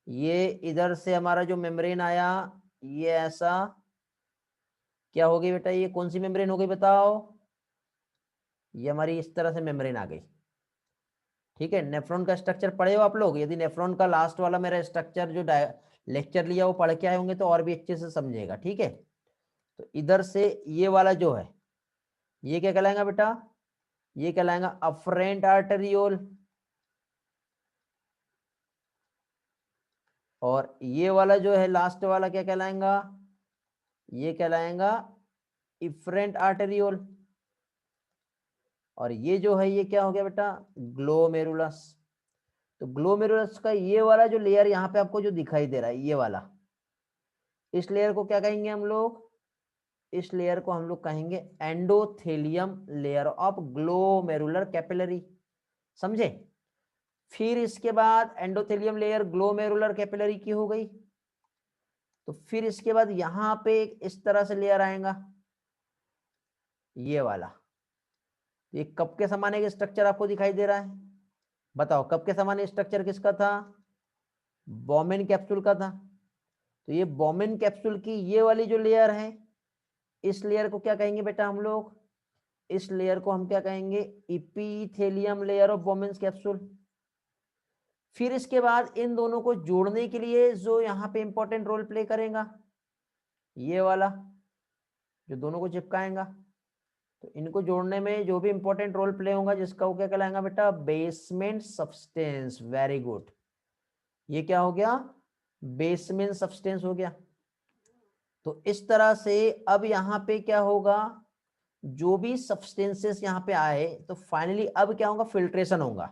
ये इधर से हमारा जो मेम्ब्रेन आया, ये ऐसा क्या हो गई बेटा, ये कौन सी मेम्ब्रेन हो गई बताओ, ये हमारी इस तरह से मेम्ब्रेन आ गई। ठीक है, नेफ्रॉन का स्ट्रक्चर पढ़े हो आप लोग? यदि नेफ्रॉन का लास्ट वाला मेरा स्ट्रक्चर जो लेक्चर लिया वो पढ़ के आए होंगे तो और भी अच्छे से समझेगा। ठीक है, तो इधर से ये वाला जो है ये क्या कहलाएगा बेटा? ये कहलाएगा अफरेंट आर्टेरियोल, और ये वाला जो है लास्ट वाला क्या कहलाएगा? ये कहलाएगा इफरेंट आर्टेरियोल, और ये जो है ये क्या हो गया बेटा? ग्लोमेरुलस। तो ग्लोमेरुलस का ये वाला जो लेयर यहाँ पे आपको जो दिखाई दे रहा है ये वाला, इस लेयर को क्या कहेंगे हम लोग? इस लेयर को हम लोग कहेंगे endothelium layer of glomerular capillary. समझे? फिर इसके बाद एंडोथेलियम लेयर ग्लोमेरुलर कैपिलरी की हो गई, तो फिर इसके बाद यहां पे इस तरह से लेयर आएगा ये वाला। ये कप के समान एक स्ट्रक्चर आपको दिखाई दे रहा है, बताओ कप के समान स्ट्रक्चर किसका था? बॉमेन कैप्सूल का था। तो ये बॉमेन कैप्सूल की ये वाली जो लेयर है, इस लेयर को क्या कहेंगे बेटा हम लोग? इस लेयर को हम क्या कहेंगे? इपीथेलियम लेयर ऑफ बॉमेन कैप्सूल। फिर इसके बाद इन दोनों को जोड़ने के लिए जो यहाँ पे इंपॉर्टेंट रोल प्ले करेगा ये वाला, जो दोनों को चिपकाएगा, तो इनको जोड़ने में जो भी इंपॉर्टेंट रोल प्ले होगा जिसका वो क्या कहलाएगा बेटा? Basement substance. वेरी गुड, ये क्या हो गया? बेसमेंट सब्सटेंस हो गया। तो इस तरह से अब यहाँ पे क्या होगा? जो भी सब्सटेंसेस यहाँ पे आए तो फाइनली अब क्या होगा? फिल्ट्रेशन होगा।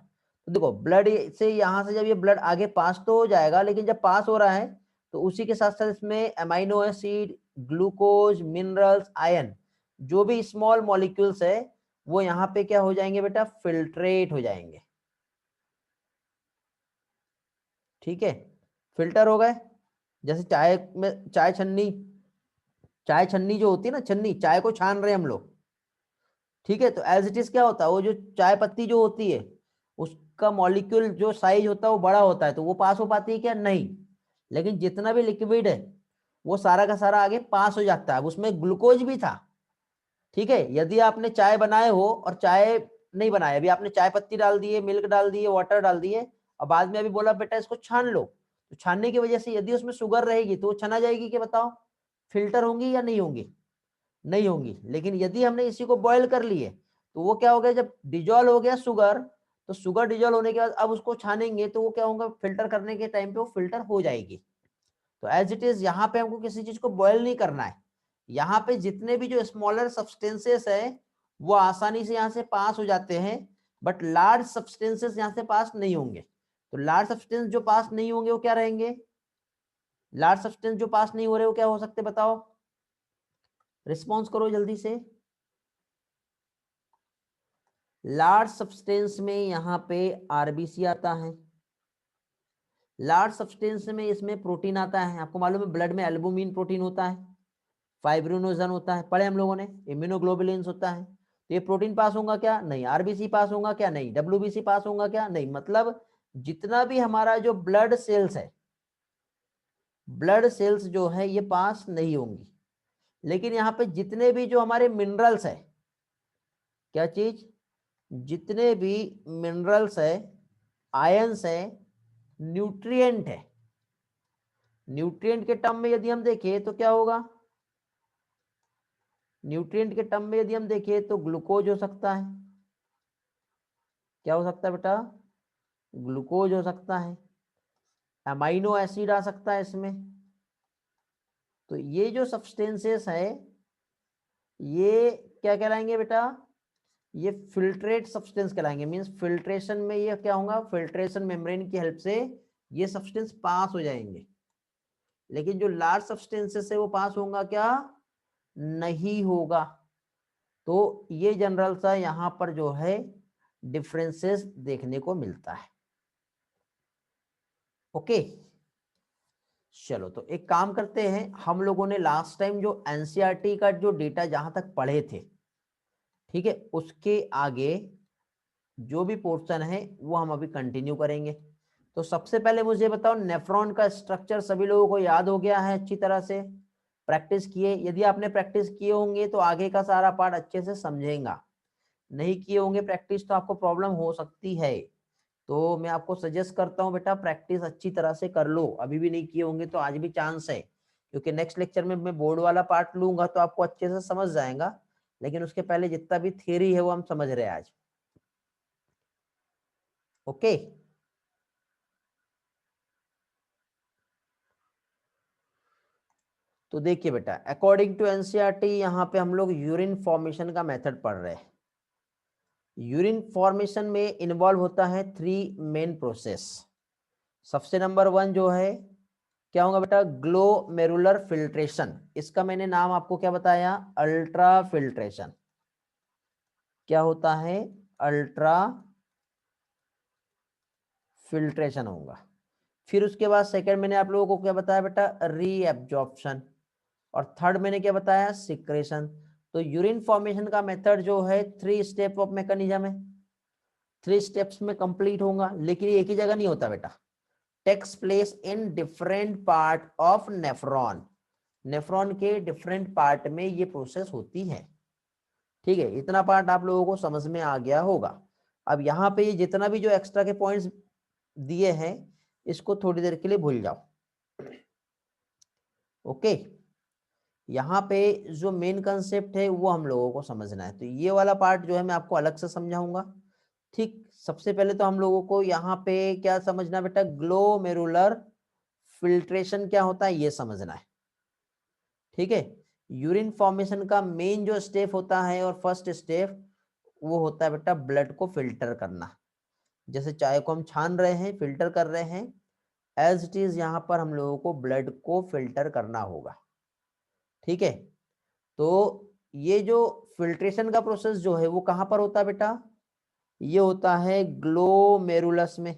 तो देखो ब्लड से यहाँ से जब ये ब्लड आगे पास तो हो जाएगा, लेकिन जब पास हो रहा है तो उसी के साथ साथ इसमें amino acid, glucose, minerals, ion, जो भी स्मॉल मॉलिक्यूल्स है वो यहाँ पे क्या हो जाएंगे बेटा? फिल्ट्रेट हो जाएंगे। ठीक है, फिल्टर हो गए। जैसे चाय में चाय छन्नी जो होती है ना, छन्नी, चाय को छान रहे हैं हम लोग। ठीक है, तो एज इट इज क्या होता है? वो जो चाय पत्ती जो होती है उसका मॉलिक्यूल जो साइज होता है वो बड़ा होता है, तो वो पास हो पाती है क्या? नहीं। लेकिन जितना भी लिक्विड है वो सारा का सारा आगे पास हो जाता है। उसमें ग्लूकोज भी था। ठीक है, यदि आपने चाय बनाए हो और चाय नहीं बनाए, अभी आपने चाय पत्ती डाल दी है, मिल्क डाल दी है, वाटर डाल दी है, और बाद में अभी बोला बेटा इसको छान लो, तो छानने की वजह से यदि उसमें शुगर रहेगी तो वो छना जाएगी क्या? बताओ, फिल्टर होंगी या नहीं होंगी? नहीं होंगी। लेकिन यदि हमने इसी को बॉयल कर लिए तो वो क्या हो गया? जब डिजोल्व हो गया शुगर, तो शुगर डिजोल्व होने के बाद अब उसको छानेंगे तो वो क्या होगा? फिल्टर करने के टाइम पे वो फिल्टर हो जाएगी। तो एज इट इज यहाँ पे हमको किसी चीज को बॉयल नहीं करना है। यहाँ पे जितने भी जो स्मॉलर सब्सटेंसेस है वो आसानी से यहाँ से पास हो जाते हैं, बट लार्ज सब्सटेंसेस यहाँ से पास नहीं होंगे। तो लार्ज सब्सटेंस जो पास नहीं होंगे वो क्या रहेंगे? लार्ज सब्सटेंस जो पास नहीं हो रहे वो क्या हो सकते बताओ? रिस्पॉन्स करो जल्दी से। लार्ज सब्सटेंस में यहाँ पे आरबीसी आता है। लार्ज सब्सटेंस में इसमें प्रोटीन आता है। आपको मालूम है ब्लड में एल्बुमिन प्रोटीन होता है, फाइब्रिनोजन होता है, पढ़े हम लोगों ने, इम्यूनोग्लोबुलिन्स होता है। तो ये प्रोटीन पास होगा क्या? नहीं। आरबीसी पास होगा क्या? नहीं। डब्ल्यूबीसी पास होगा क्या? नहीं। मतलब जितना भी हमारा जो ब्लड सेल्स है, ब्लड सेल्स जो है ये पास नहीं होंगी। लेकिन यहाँ पे जितने भी जो हमारे मिनरल्स है, क्या चीज? जितने भी मिनरल्स है, आयंस है, न्यूट्रिएंट है, न्यूट्रिएंट के टर्म में यदि हम देखें तो क्या होगा? न्यूट्रिएंट के टर्म में यदि हम देखें तो ग्लूकोज हो सकता है। क्या हो सकता है बेटा? ग्लूकोज हो सकता है, अमाइनो एसिड आ सकता है इसमें। तो ये जो सब्सटेंसेस है ये क्या कहलाएंगे बेटा? ये फिल्ट्रेट सब्सटेंस कहलाएंगे। मींस फिल्ट्रेशन में ये क्या होगा? फिल्ट्रेशन मेम्ब्रेन की हेल्प से ये सब्सटेंस पास हो जाएंगे। लेकिन जो लार्ज सब्सटेंसेस है वो पास होगा क्या? नहीं होगा। तो ये जनरल सा यहाँ पर जो है डिफरेंसेस देखने को मिलता है। ओके, चलो तो एक काम करते हैं, हम लोगों ने लास्ट टाइम जो एनसीईआरटी का जो डेटा जहां तक पढ़े थे, ठीक है, उसके आगे जो भी पोर्शन है वो हम अभी कंटिन्यू करेंगे। तो सबसे पहले मुझे बताओ, नेफ्रॉन का स्ट्रक्चर सभी लोगों को याद हो गया है अच्छी तरह से? प्रैक्टिस किए? यदि आपने प्रैक्टिस किए होंगे तो आगे का सारा पार्ट अच्छे से समझेगा। नहीं किए होंगे प्रैक्टिस तो आपको प्रॉब्लम हो सकती है। तो मैं आपको सजेस्ट करता हूँ बेटा प्रैक्टिस अच्छी तरह से कर लो, अभी भी नहीं किए होंगे तो आज भी चांस है, क्योंकि नेक्स्ट लेक्चर में मैं बोर्ड वाला पार्ट लूंगा तो आपको अच्छे से समझ जाएगा, लेकिन उसके पहले जितना भी थियरी है वो हम समझ रहे हैं आज। ओके, तो देखिए बेटा अकॉर्डिंग टू एनसीईआरटी यहाँ पे हम लोग यूरिन फॉर्मेशन का मेथड पढ़ रहे हैं। यूरिन फॉर्मेशन में इन्वॉल्व होता है 3 मेन प्रोसेस। सबसे नंबर 1 जो है क्या होगा बेटा, ग्लोमेरुलर फिल्ट्रेशन। इसका मैंने नाम आपको क्या बताया, अल्ट्रा फिल्ट्रेशन। क्या होता है, अल्ट्रा फिल्ट्रेशन होगा। फिर उसके बाद सेकंड मैंने आप लोगों को क्या बताया बेटा, रीएब्जॉर्प्शन। और थर्ड मैंने क्या बताया, सिक्रेशन। तो यूरिन फॉर्मेशन का मेथड जो है 3 स्टेप ऑफ मैकेनिज्म है, 3 स्टेप्स में कंप्लीट होगा, लेकिन एक ही जगह नहीं होता बेटा, takes place in different part of nephron. Nephron के डिफरेंट पार्ट में ये प्रोसेस होती है। ठीक है, इतना पार्ट आप लोगों को समझ में आ गया होगा। अब यहाँ पे ये जितना भी जो एक्स्ट्रा के पॉइंट्स दिए हैं इसको थोड़ी देर के लिए भूल जाओ। ओके, यहाँ पे जो मेन कंसेप्ट है वो हम लोगों को समझना है, तो ये वाला पार्ट जो है मैं आपको अलग से समझाऊंगा। ठीक, सबसे पहले तो हम लोगों को यहाँ पे क्या समझना बेटा, ग्लोमेरुलर फिल्ट्रेशन क्या होता है ये समझना है। ठीक है, यूरिन फॉर्मेशन का मेन जो स्टेप होता है और फर्स्ट स्टेप वो होता है बेटा ब्लड को फिल्टर करना। जैसे चाय को हम छान रहे हैं, फिल्टर कर रहे हैं, एज इट इज यहाँ पर हम लोगों को ब्लड को फिल्टर करना होगा। ठीक है, तो ये जो फिल्ट्रेशन का प्रोसेस जो है वो कहां पर होता है बेटा, ये होता है ग्लोमेरुलस में।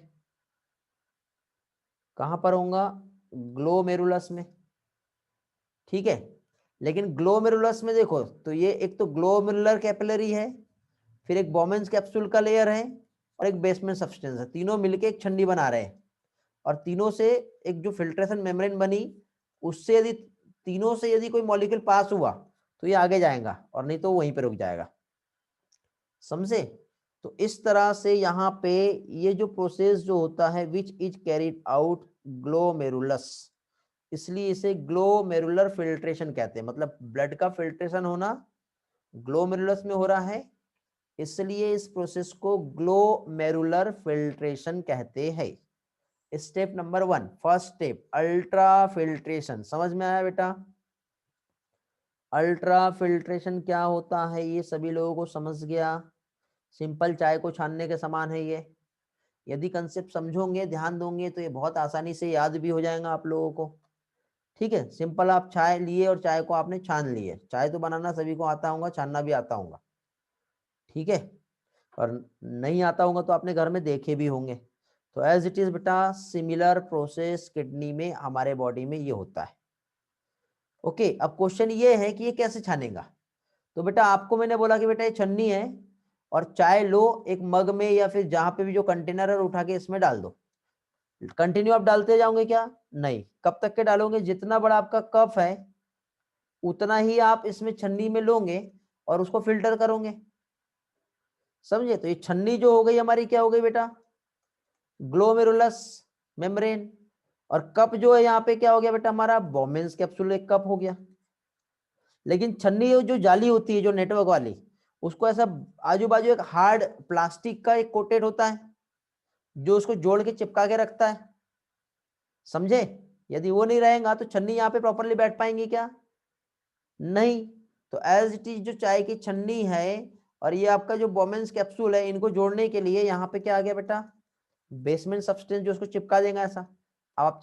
कहां पर होगा, ग्लोमेरुलस में। ठीक है, लेकिन ग्लोमेरुलस में देखो तो ये एक तो ग्लोमेरुलर कैपिलरी है, फिर एक बोमेंस कैप्सूल का लेयर है और एक बेसमेंट सब्सटेंस है, तीनों मिलके एक छन्नी बना रहे हैं। और तीनों से एक जो फिल्ट्रेशन मेम्ब्रेन बनी, उससे यदि तीनों से यदि कोई मॉलिक्यूल पास हुआ तो ये आगे जाएगा और नहीं तो वहीं पे रुक जाएगा। समझे? तो इस तरह से यहाँ पे ये जो प्रोसेस जो होता है which is carried out glomerulus, इसलिए इसे ग्लोमेरुलर फिल्ट्रेशन कहते हैं। मतलब ब्लड का फिल्ट्रेशन होना ग्लोमेरुलस में हो रहा है, इसलिए इस प्रोसेस को ग्लोमेरुलर फिल्ट्रेशन कहते हैं। Step number 1, first step ultra filtration. समझ में आया बेटा? अल्ट्रा फिल्ट्रेशन क्या होता है ये सभी लोगों को समझ गया। सिंपल चाय को छानने के समान है ये। यदि कंसेप्ट समझोगे, ध्यान दोगे तो ये बहुत आसानी से याद भी हो जाएगा आप लोगों को। ठीक है, सिंपल आप चाय लिए और चाय को आपने छान लिए। चाय तो बनाना सभी को आता होगा, छानना भी आता होगा। ठीक है, और नहीं आता होगा तो आपने घर में देखे भी होंगे। तो एज इट इज बेटा सिमिलर प्रोसेस किडनी में, हमारे बॉडी में ये होता है। ओके, अब क्वेश्चन ये है कि ये कैसे छानेगा। तो बेटा आपको मैंने बोला कि बेटा ये छन्नी है और चाय लो एक मग में या फिर जहां पे भी जो कंटेनर है उठा के इसमें डाल दो। कंटिन्यू आप डालते जाओगे क्या? नहीं। कब तक के डालोगे? जितना बड़ा आपका कप है उतना ही आप इसमें छन्नी में लोगे और उसको फिल्टर करोगे। समझे? तो ये छन्नी जो हो गई हमारी क्या हो गई बेटा, ग्लोमेरुलस मेम्ब्रेन। और कप जो है यहाँ पे क्या हो गया बेटा, हमारा बोमेंस कैप्सूल एक कप हो गया। लेकिन छन्नी जो जाली होती है जो नेटवर्क वाली, उसको ऐसा आजू बाजू एक हार्ड प्लास्टिक का एक कोटेड होता है जो उसको जोड़ के चिपका के रखता है। समझे? यदि वो नहीं रहेगा तो छन्नी यहाँ पे प्रॉपरली बैठ पाएंगी क्या? नहीं। तो एज इट इज जो चाय की छन्नी है और ये आपका जो बोमेंस कैप्सूल है, इनको जोड़ने के लिए यहाँ पे क्या आ गया बेटा, बेसमेंट सब्सटेंस जो उसको चिपका देगा ऐसा। अब आप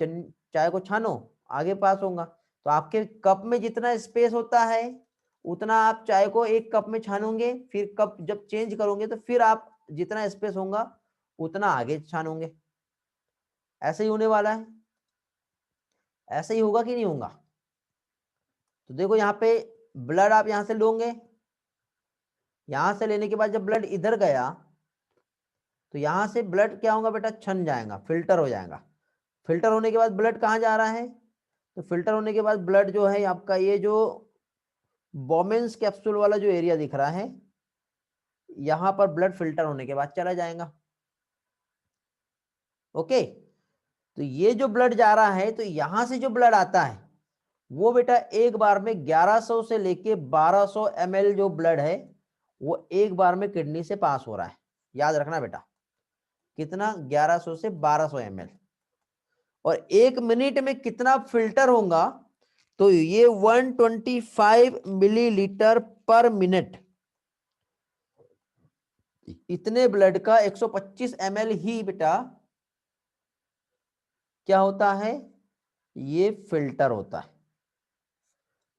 चाय को छानो, आगे पास होगा। तो आपके कप में जितना स्पेस होता है उतना आप चाय को एक कप में छानोगे, फिर कप जब चेंज करोगे तो फिर आप जितना स्पेस होगा उतना आगे छानोगे। ऐसे ही होने वाला है। ऐसे ही होगा कि नहीं होगा? तो देखो यहाँ पे ब्लड आप यहां से लोगे, यहां से लेने के बाद जब ब्लड इधर गया तो यहां से ब्लड क्या होगा बेटा, छन जाएगा, फिल्टर हो जाएगा। फिल्टर होने के बाद ब्लड कहाँ जा रहा है, तो फिल्टर होने के बाद ब्लड जो है आपका ये जो बोमेंस कैप्सूल वाला जो एरिया दिख रहा है, यहां पर ब्लड फिल्टर होने के बाद चला जाएगा। ओके, तो ये जो ब्लड जा रहा है, तो यहां से जो ब्लड आता है वो बेटा एक बार में 1100 से लेके 1200 ml जो ब्लड है वो एक बार में किडनी से पास हो रहा है। याद रखना बेटा, कितना, 1100 से 1200 ml। और एक मिनट में कितना फिल्टर होगा, तो ये 125 मिलीलीटर पर मिनट। इतने ब्लड का 125 ml ही बेटा क्या होता है, ये फिल्टर होता है।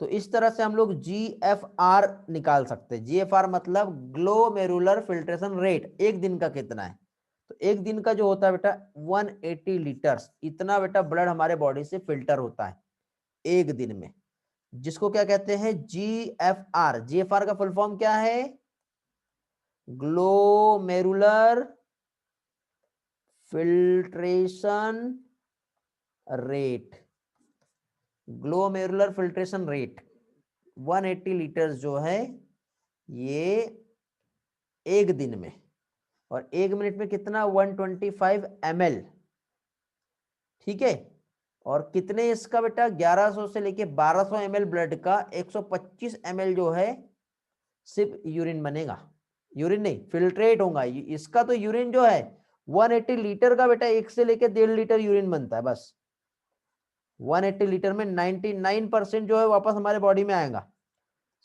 तो इस तरह से हम लोग GFR निकाल सकते हैं। GFR मतलब ग्लोमेरुलर फिल्ट्रेशन रेट, एक दिन का कितना है। तो एक दिन का जो होता है बेटा 180 लीटर्स, इतना बेटा ब्लड हमारे बॉडी से फिल्टर होता है एक दिन में, जिसको क्या कहते हैं, GFR। GFR का फुल फॉर्म क्या है, glomerular filtration rate. Glomerular filtration rate 180 litres जो है ये एक दिन में, और एक मिनट में कितना, 125 ml। ठीक है, और कितने इसका बेटा, 1100 से लेके 1200 ml ब्लड का 125 ml जो है सिर्फ यूरिन बनेगा। यूरिन नहीं, फिल्ट्रेट होगा इसका। तो यूरिन जो है 180 लीटर का बेटा 1 से लेके 1.5 लीटर यूरिन बनता है बस। 180 लीटर में 99% जो है वापस हमारे बॉडी में आएगा,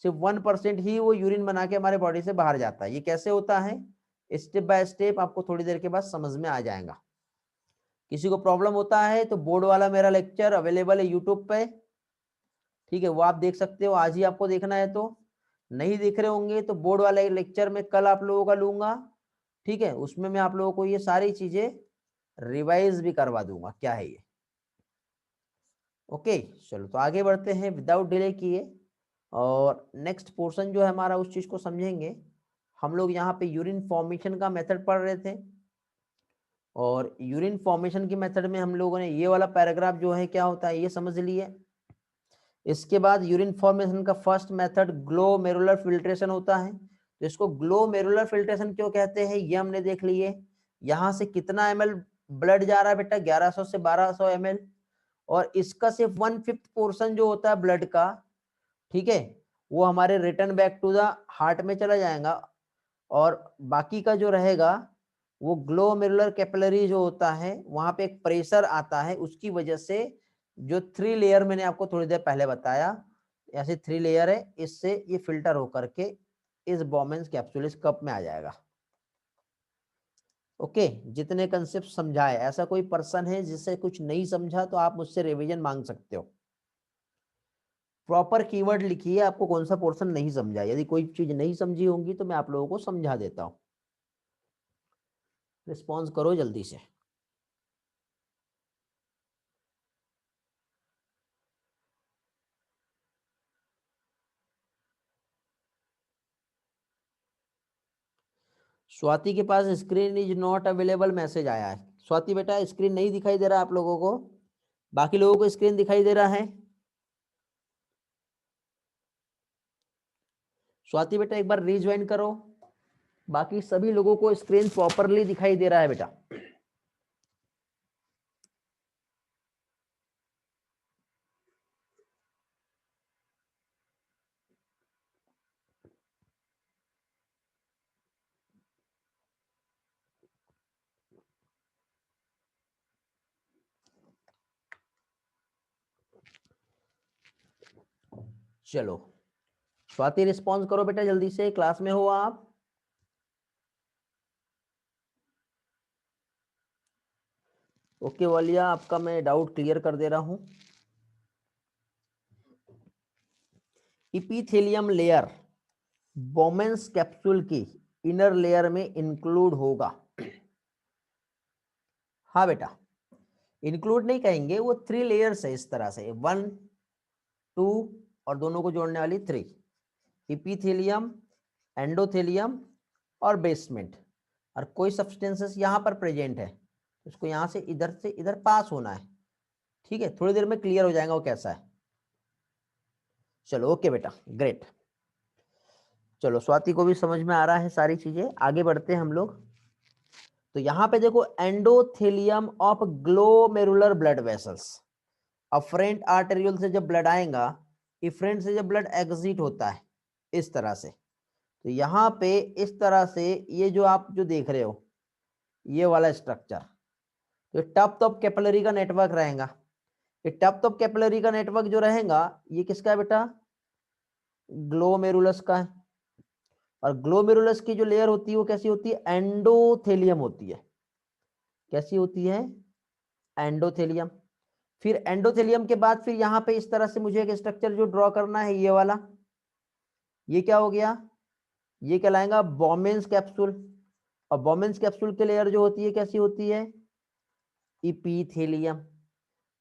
सिर्फ 1% ही वो यूरिन बना के हमारे बॉडी से बाहर जाता है। ये कैसे होता है, स्टेप बाय स्टेप आपको थोड़ी देर के बाद समझ में आ जाएगा। किसी को प्रॉब्लम होता है तो बोर्ड वाला मेरा लेक्चर अवेलेबल है यूट्यूब पे, ठीक है, वो आप देख सकते हो। आज ही आपको देखना है तो, नहीं देख रहे होंगे तो बोर्ड वाले लेक्चर में कल आप लोगों का लूंगा, ठीक है, उसमें मैं आप लोगों को ये सारी चीजें रिवाइज भी करवा दूंगा क्या है ये। ओके, चलो तो आगे बढ़ते हैं विदाउट डिले किए, और नेक्स्ट पोर्शन जो है हमारा उस चीज को समझेंगे। हम लोग यहाँ पे यूरिन फॉर्मेशन का मेथड पढ़ रहे थे, और यूरिन फॉर्मेशन की मेथड में हम लोगों ने ये वाला पैराग्राफ जो है क्या होता है ये समझ लिए। इसके बाद यूरिन फॉर्मेशन का फर्स्ट मेथड ग्लोमेरुलर फिल्ट्रेशन होता है। तो इसको ग्लोमेरुलर फिल्ट्रेशन क्यों कहते हैं ये हमने देख लिए। यहाँ से कितना ml ब्लड जा रहा है बेटा, 1100 से 1200 ml, और इसका सिर्फ 1/5 पोर्शन जो होता है ब्लड का, ठीक है, वो हमारे return back to the heart में चला जाएगा, और बाकी का जो रहेगा वो ग्लोमेरुलर कैपिलरी जो होता है वहां पे एक प्रेशर आता है, उसकी वजह से जो 3 लेयर मैंने आपको थोड़ी देर पहले बताया, ऐसे 3 लेयर है, इससे ये फिल्टर होकर के इस बोमेंस कैप्सुलिस कप में आ जाएगा। ओके, जितने कंसेप्ट समझाए, ऐसा कोई पर्सन है जिससे कुछ नहीं समझा तो आप मुझसे रिवीजन मांग सकते हो। प्रॉपर कीवर्ड लिखिए आपको कौन सा पोर्शन नहीं समझा, यदि कोई चीज नहीं समझी होंगी तो मैं आप लोगों को समझा देता हूं। रिस्पॉन्स करो जल्दी से। स्वाति के पास screen is not available message आया है। स्वाति बेटा स्क्रीन नहीं दिखाई दे रहा आप लोगों को, बाकी लोगों को स्क्रीन दिखाई दे रहा है। स्वाति बेटा एक बार रीज्वाइन करो, बाकी सभी लोगों को स्क्रीन प्रॉपरली दिखाई दे रहा है बेटा। चलो स्वाति रिस्पॉन्स करो बेटा जल्दी से, क्लास में हो आप। ओके वालिया, आपका मैं डाउट क्लियर कर दे रहा हूं। इपीथेलियम लेयर बोमेंस कैप्सूल की इनर लेयर में इंक्लूड होगा। हाँ बेटा, इंक्लूड नहीं कहेंगे, वो 3 लेयर्स है इस तरह से, 1 2 और दोनों को जोड़ने वाली 3, इपीथेलियम, एंडोथेलियम और बेसमेंट। और कोई सब्सटेंसेस यहाँ पर प्रेजेंट है, उसको यहाँ से इधर पास होना है, ठीक है, थोड़ी देर में क्लियर हो जाएगा वो कैसा है। चलो ओके बेटा, ग्रेट। चलो स्वाति को भी समझ में आ रहा है सारी चीजें, आगे बढ़ते हैं हम लोग। तो यहाँ पे देखो endothelium of glomerular blood vessels. Afferent arteriole से जब ब्लड आएगा, इफरेंट से जब ब्लड एग्जिट होता है इस तरह से, तो यहाँ पे इस तरह से ये जो आप जो देख रहे हो ये वाला स्ट्रक्चर, तो टप टॉप कैपिलरी का नेटवर्क रहेगा। ये टप टॉप कैपिलरी का नेटवर्क जो रहेगा ये किसका है बेटा? ग्लोमेरुलस का है। और ग्लोमेरुलस की जो लेयर होती है वो कैसी होती है? एंडोथेलियम होती है। कैसी होती है? एंडोथेलियम। फिर एंडोथेलियम के बाद फिर यहाँ पे इस तरह से मुझे एक स्ट्रक्चर जो ड्रॉ करना है ये वाला, ये क्या हो गया? ये कहलाएगा बोमेन्स कैप्सूल। और बोमेन्स कैप्सूल की लेयर जो होती है कैसी होती है? इपीथेलियम।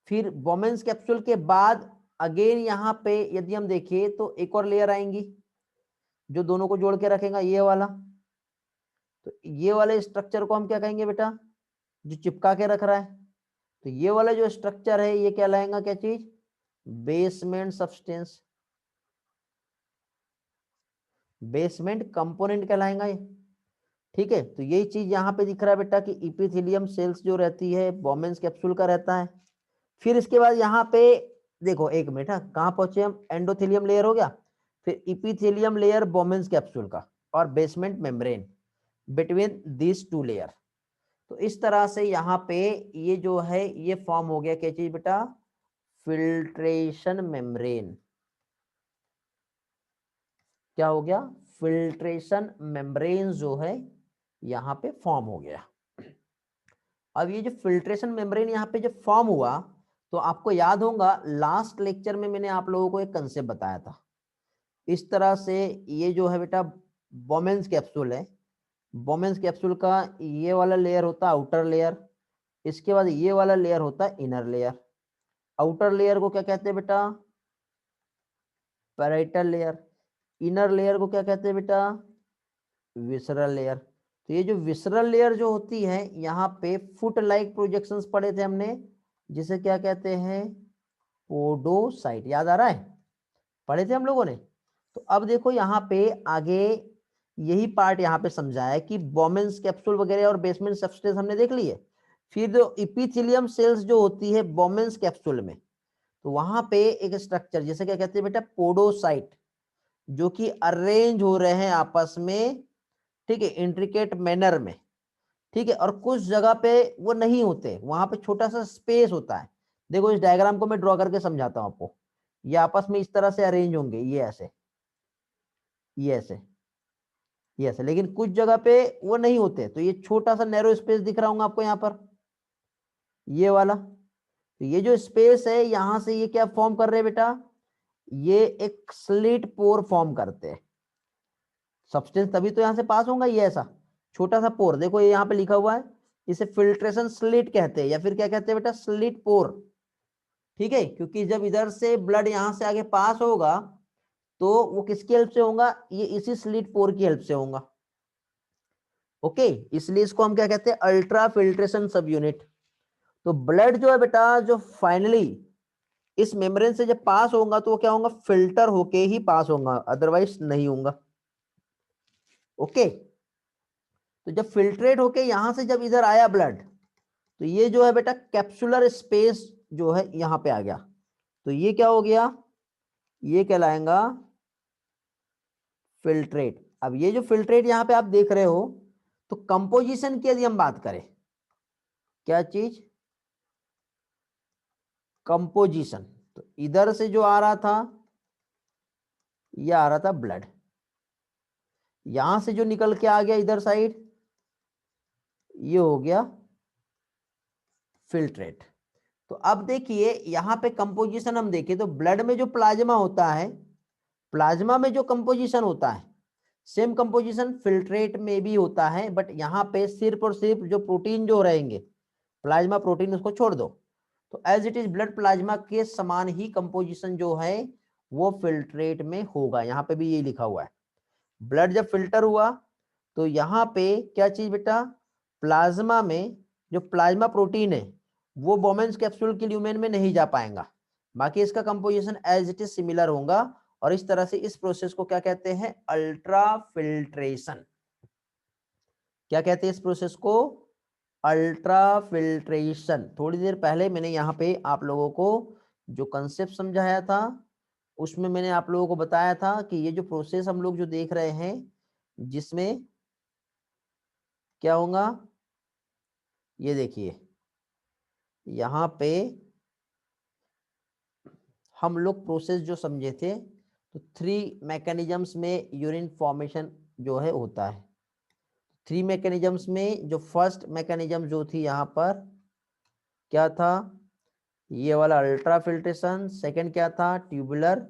फिर बोमेन्स कैप्सूल के बाद अगेन यहाँ पे यदि हम देखें तो एक और लेयर आएंगी जो दोनों को जोड़ के रखेगा, ये वाला। तो ये वाले स्ट्रक्चर को हम क्या कहेंगे बेटा? जो चिपका के रख रहा है। तो ये वाला जो स्ट्रक्चर है ये क्या लाएगा? क्या चीज? बेसमेंट सब्सटेंस, बेसमेंट कंपोनेंट कहलाएगा ये। ठीक है, तो यही चीज यहाँ पे दिख रहा है बेटा कि इपीथेलियम सेल्स जो रहती है बोमेन्स कैप्सूल का रहता है। फिर इसके बाद यहाँ पे देखो, एक मिनट, कहाँ पहुंचे हम? एंडोथेलियम लेयर हो गया, फिर इपीथेलियम लेयर बोमेन्स कैप्सूल का, और basement membrane between this two layer. तो इस तरह से यहाँ पे ये जो है ये फॉर्म हो गया क्या चीज बेटा? Filtration membrane. क्या हो गया? फिल्ट्रेशन मेम्ब्रेन जो है यहाँ पे फॉर्म हो गया। अब ये जो फिल्ट्रेशन मेम्ब्रेन यहाँ पे जब फॉर्म हुआ तो आपको याद होगा लास्ट लेक्चर में मैंने आप लोगों को एक कंसेप्ट बताया था। इस तरह से ये जो है बेटा बोमेन्स कैप्सूल है। बोमेन्स कैप्सूल का ये वाला लेयर होता है आउटर लेयर, इसके बाद ये वाला लेयर होता है इनर लेयर। आउटर लेयर को क्या कहते हैं बेटा? Parietal layer. इनर लेयर को क्या कहते हैं बेटा? Visceral layer. तो ये जो विसरल लेयर जो होती है यहाँ पे फुट लाइक प्रोजेक्शंस पढ़े थे हमने, जिसे क्या कहते हैं? पोडोसाइट। याद आ रहा है? पढ़े थे हम लोगों ने। तो अब देखो यहाँ पे आगे यही पार्ट यहाँ पे समझाया है कि बोमेन्स कैप्सूल वगैरह और बेसमेंट सब्सटेंस हमने देख ली है। फिर जो इपीथेलियम सेल्स जो होती है बोमेन्स कैप्सूल में, तो वहां पे एक स्ट्रक्चर जिसे क्या कहते हैं बेटा? पोडोसाइट, जो कि अरेंज हो रहे हैं आपस में, ठीक है, इंट्रिकेट मैनर में। ठीक है, और कुछ जगह पे वो नहीं होते, वहां पे छोटा सा स्पेस होता है। देखो इस डायग्राम को मैं ड्रॉ करके समझाता हूं आपको। ये आपस में इस तरह से अरेंज होंगे, ये ऐसे, ये ऐसे, ये ऐसे, लेकिन कुछ जगह पे वो नहीं होते। तो ये छोटा सा नैरो स्पेस दिख रहा होगा आपको यहाँ पर, ये वाला। तो ये जो स्पेस है यहां से ये क्या फॉर्म कर रहे हैं बेटा? ये एक स्लिट पोर फॉर्म करते हैं। सब्सटेंस तभी तो यहां से पास होगा, ये ऐसा छोटा सा पोर। देखो ये यहाँ पे लिखा हुआ है, इसे फिल्ट्रेशन स्लिट कहते हैं, या फिर क्या कहते हैं बेटा? स्लिट पोर। ठीक है, क्योंकि जब इधर से ब्लड यहां से आगे पास होगा तो वो किसकी हेल्प से होगा? ये इसी स्लिट पोर की हेल्प से होगा। ओके, इसलिए इसको हम क्या कहते हैं? अल्ट्रा फिल्ट्रेशन सब यूनिट। तो ब्लड जो है बेटा, जो फाइनली इस मेम्ब्रेन से जब पास होगा तो वो क्या होगा? फिल्टर होके ही पास होगा, अदरवाइज नहीं होगा। ओके, तो जब फिल्ट्रेट होके यहां से जब इधर आया ब्लड, तो ये जो है बेटा कैप्सुलर स्पेस जो है यहां पे आ गया। तो ये क्या हो गया? ये कहलाएगा फिल्ट्रेट। अब ये जो फिल्ट्रेट यहां पे आप देख रहे हो, तो कंपोजिशन की यदि हम बात करें, क्या चीज? कंपोजिशन। तो इधर से जो आ रहा था ये आ रहा था ब्लड, यहां से जो निकल के आ गया इधर साइड ये हो गया फिल्ट्रेट। तो अब देखिए यहां पे कंपोजिशन हम देखें तो ब्लड में जो प्लाज्मा होता है, प्लाज्मा में जो कंपोजिशन होता है सेम कंपोजिशन फिल्ट्रेट में भी होता है, बट यहाँ पे सिर्फ और सिर्फ जो प्रोटीन जो रहेंगे प्लाज्मा प्रोटीन उसको छोड़ दो। तो as it is blood plasma के समान ही कंपोजिशन जो है वो फिल्ट्रेट में होगा। यहाँ पे भी यही लिखा हुआ है। ब्लड जब फिल्टर हुआ तो यहाँ पे क्या चीज बेटा? प्लाज्मा में जो प्लाज्मा प्रोटीन है वो बोमेन्स कैप्सूल के ल्यूमेन में नहीं जा पाएगा, बाकी इसका composition as it is similar होगा। और इस तरह से इस प्रोसेस को क्या कहते हैं? Ultra filtration. क्या कहते हैं इस प्रोसेस को? Ultra filtration. थोड़ी देर पहले मैंने यहाँ पे आप लोगों को जो कंसेप्ट समझाया था उसमें मैंने आप लोगों को बताया था कि ये जो प्रोसेस हम लोग जो देख रहे हैं जिसमें क्या होगा, ये देखिए यहाँ पे हम लोग प्रोसेस जो समझे थे तो 3 मैकेनिज्म्स में यूरिन फॉर्मेशन जो है होता है। 3 मैकेनिज्म्स में जो फर्स्ट मैकेनिज्म जो थी यहाँ पर क्या था, ये वाला अल्ट्रा फिल्ट्रेशन। सेकंड क्या था, ट्यूबुलर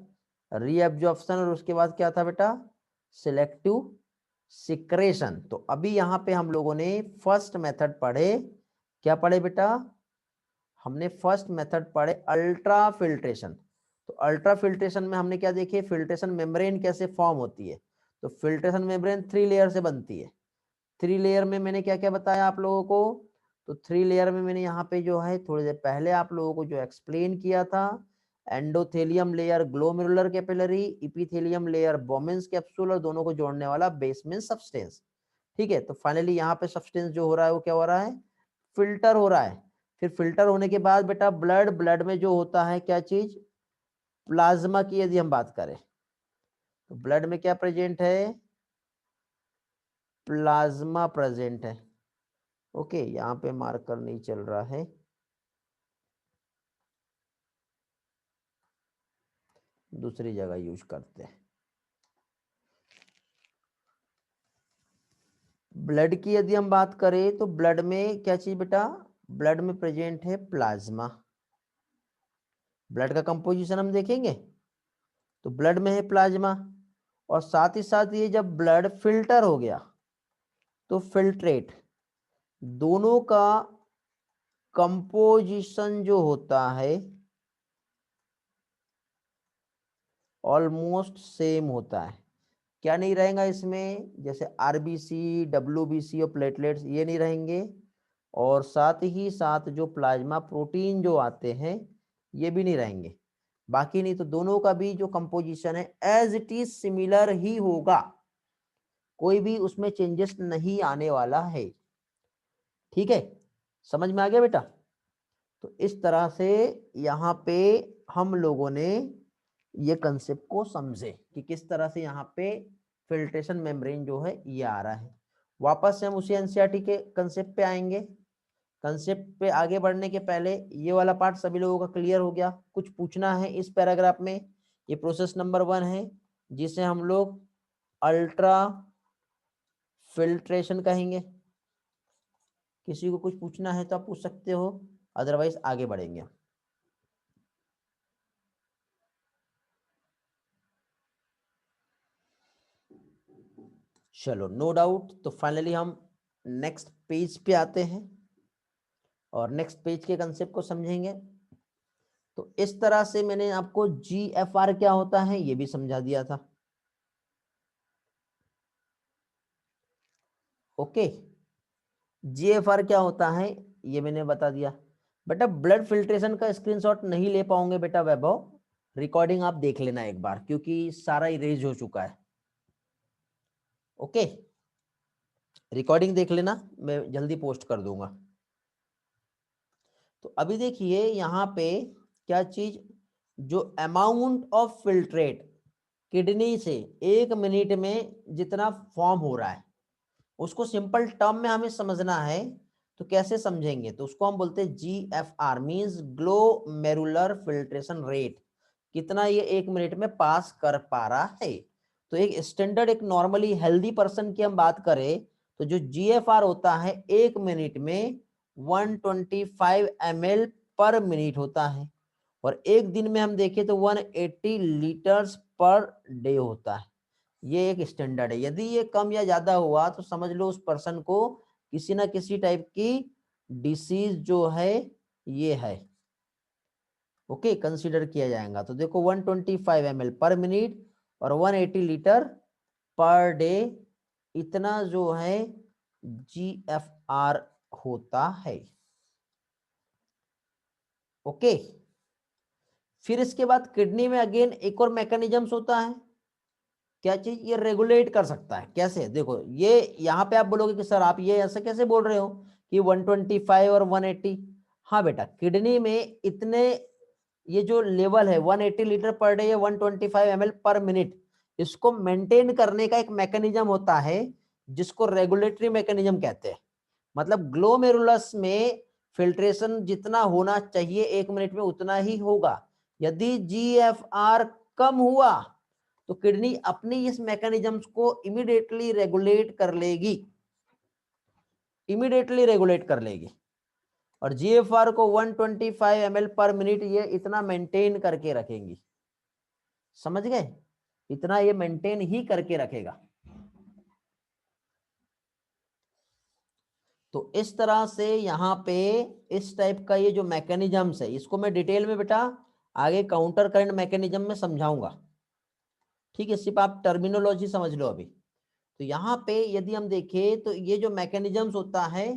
रीअब्जॉर्प्शन। और उसके बाद क्या था बेटा, सिलेक्टिव सिक्रेशन। तो अभी यहाँ पे हम लोगों ने फर्स्ट मेथड पढ़े, क्या पढ़े बेटा, हमने फर्स्ट मेथड पढ़े अल्ट्रा फिल्ट्रेशन। तो अल्ट्रा फिल्ट्रेशन में हमने क्या देखे, फिल्ट्रेशन मेम्ब्रेन कैसे फॉर्म होती है। तो फिल्ट्रेशन मेम्ब्रेन 3 लेयर से बनती है। 3 लेयर में मैंने क्या क्या बताया आप लोगों को, तो 3 लेयर में मैंने यहाँ पे जो है थोड़ी देर पहले आप लोगों को जो एक्सप्लेन किया था, endothelium layer glomerular capillary, epithelium layer बोमेंस capsule और दोनों को जोड़ने वाला बेसमेंट सब्सटेंस। ठीक है, तो फाइनली यहाँ पे सब्सटेंस जो हो रहा है वो क्या हो रहा है, फिल्टर हो रहा है। फिर फिल्टर होने के बाद बेटा ब्लड में जो होता है क्या चीज, प्लाज्मा की यदि हम बात करें तो ब्लड में क्या प्रेजेंट है, प्लाज्मा प्रेजेंट है। ओके, यहाँ पे मार्कर नहीं चल रहा है, दूसरी जगह यूज करते हैं। ब्लड की यदि हम बात करें तो ब्लड में क्या चीज बेटा, ब्लड में प्रेजेंट है प्लाज्मा। ब्लड का कंपोजिशन हम देखेंगे तो ब्लड में है प्लाज्मा, और साथ ही साथ ये जब ब्लड फिल्टर हो गया तो फिल्ट्रेट, दोनों का कंपोजिशन जो होता है ऑलमोस्ट सेम होता है। क्या नहीं रहेगा इसमें, जैसे आरबीसी, डब्ल्यूबीसी और प्लेटलेट्स ये नहीं रहेंगे, और साथ ही साथ जो प्लाज्मा प्रोटीन जो आते हैं ये भी नहीं रहेंगे। बाकी नहीं तो दोनों का भी जो कंपोजिशन है एज इट इज सिमिलर ही होगा, कोई भी उसमें चेंजेस नहीं आने वाला है। ठीक है, समझ में आ गया बेटा। तो इस तरह से यहाँ पे हम लोगों ने ये कंसेप्ट को समझे कि किस तरह से यहाँ पे फिल्ट्रेशन मेम्ब्रेन जो है ये आ रहा है। वापस से हम उसी एनसीईआरटी के कंसेप्ट पे आएंगे। कंसेप्ट पे आगे बढ़ने के पहले ये वाला पार्ट सभी लोगों का क्लियर हो गया, कुछ पूछना है इस पैराग्राफ में। ये प्रोसेस नंबर 1 है जिसे हम लोग अल्ट्रा फिल्ट्रेशन कहेंगे। किसी को कुछ पूछना है तो आप पूछ सकते हो, अदरवाइज आगे बढ़ेंगे। चलो, नो डाउट। तो फाइनली हम नेक्स्ट पेज पे आते हैं और नेक्स्ट पेज के कंसेप्ट को समझेंगे। तो इस तरह से मैंने आपको जीएफआर क्या होता है ये भी समझा दिया था। ओके, जीएफआर क्या होता है ये मैंने बता दिया। बेटा ब्लड फिल्ट्रेशन का स्क्रीनशॉट नहीं ले पाओगे बेटा वैभव, रिकॉर्डिंग आप देख लेना एक बार क्योंकि सारा इरेज हो चुका है। ओके, रिकॉर्डिंग देख लेना, मैं जल्दी पोस्ट कर दूंगा। तो अभी देखिए यहाँ पे क्या चीज, जो अमाउंट ऑफ फिल्ट्रेट किडनी से 1 मिनट में जितना फॉर्म हो रहा है उसको सिंपल टर्म में हमें समझना है। तो कैसे समझेंगे, तो उसको हम बोलते हैं GFR means glomerular filtration rate, कितना ये 1 मिनट में पास कर पा रहा है। तो एक स्टैंडर्ड, एक नॉर्मली हेल्दी पर्सन की हम बात करें तो जो जीएफआर होता है 1 मिनट में 125 ml पर मिनट होता है, और एक दिन में हम देखें तो 180 लीटर्स पर डे होता है। ये एक स्टैंडर्ड है। यदि ये कम या ज्यादा हुआ तो समझ लो उस पर्सन को किसी ना किसी टाइप की डिसीज जो है ये है, ओके, कंसीडर किया जाएगा। तो देखो 125 ml पर मिनट और 180 लीटर पर डे, इतना जो है जीएफआर होता है। ओके, फिर इसके बाद किडनी में अगेन एक और मैकेनिज्म्स होता है, क्या चीज, ये रेगुलेट कर सकता है। कैसे, देखो ये यहाँ पे आप बोलोगे कि सर आप ये ऐसे कैसे बोल रहे हो कि 125 और 180। हाँ बेटा, किडनी में इतने ये जो लेवल है 180 लीटर पर डे या 125 ml पर मिनट, इसको मेंटेन करने का एक मैकेनिज्म होता है जिसको रेगुलेटरी मैकेनिज्म कहते हैं। मतलब ग्लोमेरुलस में फिल्ट्रेशन जितना होना चाहिए 1 मिनट में उतना ही होगा। यदि जीएफआर कम हुआ तो किडनी अपनी इस मैकेनिज्म को इमीडिएटली रेगुलेट कर लेगी, इमीडिएटली रेगुलेट कर लेगी। और जीएफआर को 125 ml पर मिनट ये इतना मेंटेन करके रखेंगी। समझ गए? इतना ये मेंटेन ही करके रखेगा। तो इस तरह से यहाँ पे इस टाइप का ये जो मैकेनिज्म्स है, इसको मैं डिटेल में बेटा आगे काउंटर करंट मैकेनिज्म में समझाऊंगा। ठीक है, सिर्फ आप टर्मिनोलॉजी समझ लो अभी। तो यहाँ पे यदि हम देखें तो ये जो मैकेनिज्म्स होता है,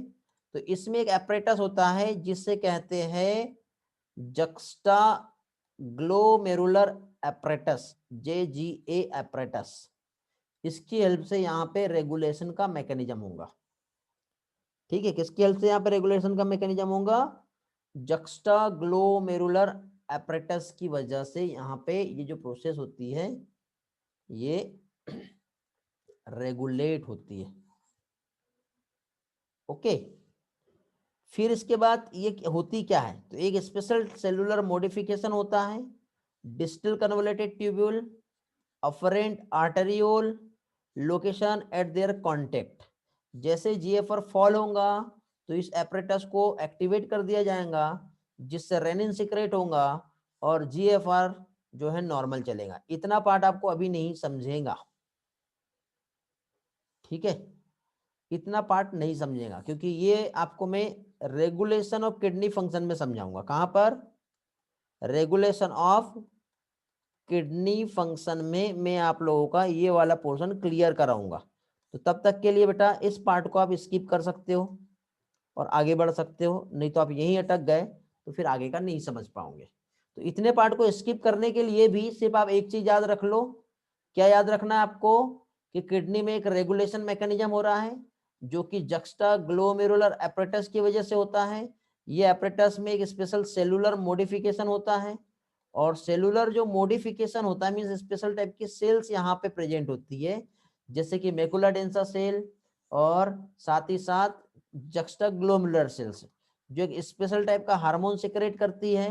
तो इसमें एक एपरेटस होता है जिससे कहते हैं juxta glomerular apparatus, JGA apparatus. इसकी हेल्प से यहाँ पे रेगुलेशन का मैकेनिज्म होगा। ठीक है, किसकी हेल्प से यहाँ पे रेगुलेशन का मैकेनिज्म होगा? जक्स्टा ग्लोमेरुलर एपरेटस की वजह से यहाँ पे ये जो प्रोसेस होती है ये रेगुलेट होती है। ओके, फिर इसके बाद ये होती क्या है? तो एक स्पेशल सेलुलर मॉडिफिकेशन होता है, distal convoluted tubule, afferent arteriole, location eight there contact. जैसे जीएफआर फॉल होगा तो इस एपरेटस को एक्टिवेट कर दिया जाएगा जिससे रेनिन सिक्रेट होगा और जीएफआर जो है नॉर्मल चलेगा। इतना पार्ट आपको अभी नहीं समझेगा। ठीक है, इतना पार्ट नहीं समझेगा क्योंकि ये आपको मैं रेगुलेशन ऑफ किडनी फंक्शन में समझाऊंगा। कहां पर? रेगुलेशन ऑफ किडनी फंक्शन में मैं आप लोगों का ये वाला पोर्शन क्लियर कराऊंगा। तो तब तक के लिए बेटा इस पार्ट को आप स्किप कर सकते हो और आगे बढ़ सकते हो, नहीं तो आप यहीं अटक गए तो फिर आगे का नहीं समझ पाओगे। तो इतने पार्ट को स्किप करने के लिए भी सिर्फ आप एक चीज याद रख लो। क्या याद रखना है आपको? कि किडनी में एक रेगुलेशन मैकेनिज्म हो रहा है जो कि जक्स्टा ग्लोमेरुलर एपरेटस की वजह से होता है। ये एपरेटस में एक स्पेशल सेलुलर मॉडिफिकेशन होता है और सेलुलर जो मॉडिफिकेशन होता है मींस स्पेशल टाइप की सेल्स यहाँ पे प्रेजेंट होती है, जैसे कि मैकुला डेंसा सेल और साथ ही साथ जक्स्टा ग्लोमेरुलर सेल्स, जो एक स्पेशल टाइप का हार्मोन सिक्रेट करती है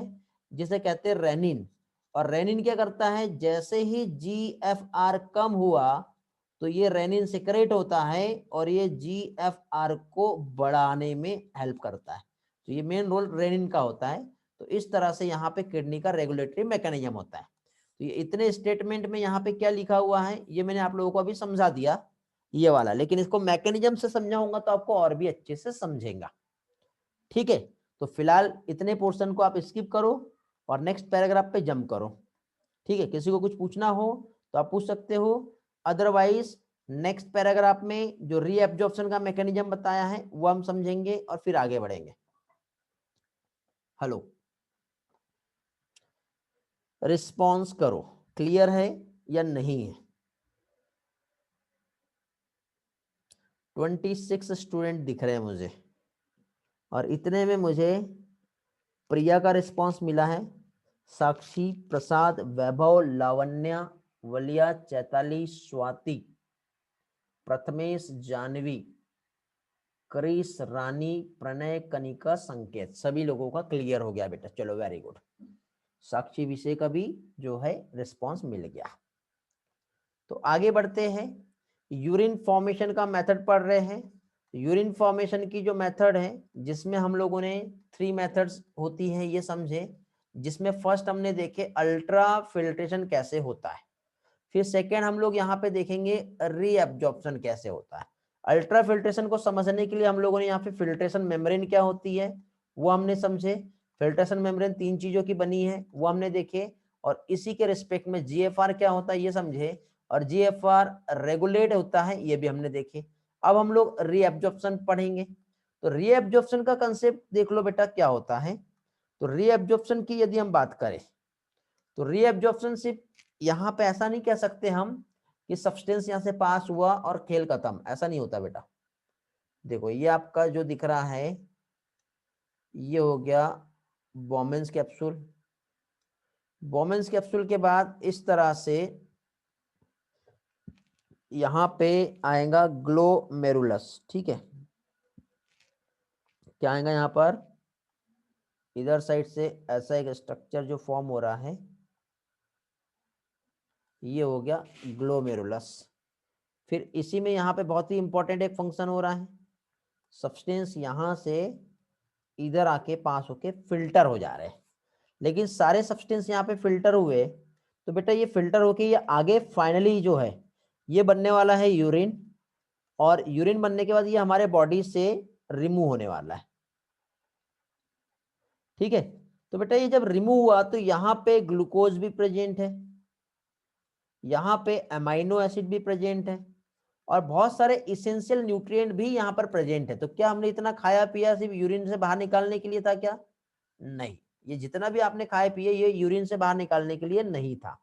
जिसे कहते हैं रेनिन। और रेनिन क्या करता है? जैसे ही जीएफआर कम हुआ तो ये रेनिन सिक्रेट होता है और ये जीएफआर को बढ़ाने में हेल्प करता है। तो ये मेन रोल रेनिन का होता है। तो इस तरह से यहाँ पे किडनी का रेगुलेटरी मैकेनिज्म होता है। तो ये इतने स्टेटमेंट में यहाँ पे क्या लिखा हुआ है ये मैंने आप लोगों को अभी समझा दिया ये वाला, लेकिन इसको मैकेनिज्म से समझाऊंगा तो आपको और भी अच्छे से समझेगा। ठीक है, तो फिलहाल इतने पोर्शन को आप स्किप करो और नेक्स्ट पैराग्राफ पे जंप करो। ठीक है, किसी को कुछ पूछना हो तो आप पूछ सकते हो, अदरवाइज नेक्स्ट पैराग्राफ में जो रीएब्जॉर्प्शन का मैकेनिज्म बताया है वो हम समझेंगे और फिर आगे बढ़ेंगे। हेलो, रिस्पॉन्स करो, क्लियर है या नहीं है? 26 स्टूडेंट दिख रहे हैं मुझे और इतने में मुझे प्रिया का रिस्पॉन्स मिला है, साक्षी, प्रसाद, वैभव, लावण्या, वलिया, चैताली, स्वाति, प्रथमेश, जानवी, क्रिस, रानी, प्रणय, कनिका, संकेत, सभी लोगों का क्लियर हो गया बेटा। चलो वेरी गुड। साक्षी विषय का भी जो है रिस्पॉन्स मिल गया। तो आगे बढ़ते हैं, यूरिन फॉर्मेशन का मेथड पढ़ रहे हैं। यूरिन फॉर्मेशन की जो मेथड है जिसमें हम लोगों ने 3 मेथड्स होती हैं ये समझे, जिसमें फर्स्ट हमने देखे अल्ट्रा फिल्ट्रेशन कैसे होता है, फिर सेकेंड हम लोग यहाँ पे देखेंगे रीअब्जॉर्प्शन कैसे होता है। अल्ट्रा फिल्ट्रेशन को समझने के लिए हम लोगों ने यहाँ पे फिल्ट्रेशन मेम्ब्रेन क्या होती है वो हमने समझे। फिल्ट्रेशन मेम्ब्रेन 3 चीजों की बनी है वो हमने देखे और इसी के रिस्पेक्ट में जीएफआर क्या होता है ये समझे और जीएफआर रेगुलेट होता है ये भी हमने देखे। अब हम लोग रीअब्जॉर्प्शन पढ़ेंगे। तो रीअब्जॉर्प्शन का कंसेप्ट देख लो बेटा क्या होता है। तो रीअब्जॉर्प्शन की यदि हम बात करें तो रीअब्जॉर्प्शन सिर्फ यहाँ पे ऐसा नहीं कह सकते हम कि सब्सटेंस यहाँ से पास हुआ और खेल खत्म, ऐसा नहीं होता बेटा। देखो ये आपका जो दिख रहा है ये हो गया बोमेंस कैप्सूल। बोमेंस कैप्सूल के बाद इस तरह से यहां पे आएगा ग्लोमेरुलस। ठीक है, क्या आएगा यहाँ पर, इधर साइड से ऐसा एक स्ट्रक्चर जो फॉर्म हो रहा है, ये हो गया ग्लोमेरुलस। फिर इसी में यहाँ पे बहुत ही इंपॉर्टेंट एक फंक्शन हो रहा है, सब्सटेंस यहाँ से इधर आके पास होके फिल्टर हो जा रहे हैं। लेकिन सारे सब्सटेंस यहाँ पे फिल्टर हुए तो बेटा ये फिल्टर होके ये आगे फाइनली जो है ये बनने वाला है यूरिन, और यूरिन बनने के बाद ये हमारे बॉडी से रिमूव होने वाला है। ठीक है, तो बेटा ये जब रिमूव हुआ तो यहाँ पे ग्लूकोज भी प्रेजेंट है, यहाँ पे अमाइनो एसिड भी प्रेजेंट है, और बहुत सारे इसेंशियल न्यूट्रिएंट भी यहाँ पर प्रेजेंट है। तो क्या हमने इतना खाया पिया सिर्फ यूरिन से बाहर निकालने के लिए था क्या? नहीं, ये जितना भी आपने खाए पिए ये यूरिन से बाहर निकालने के लिए नहीं था।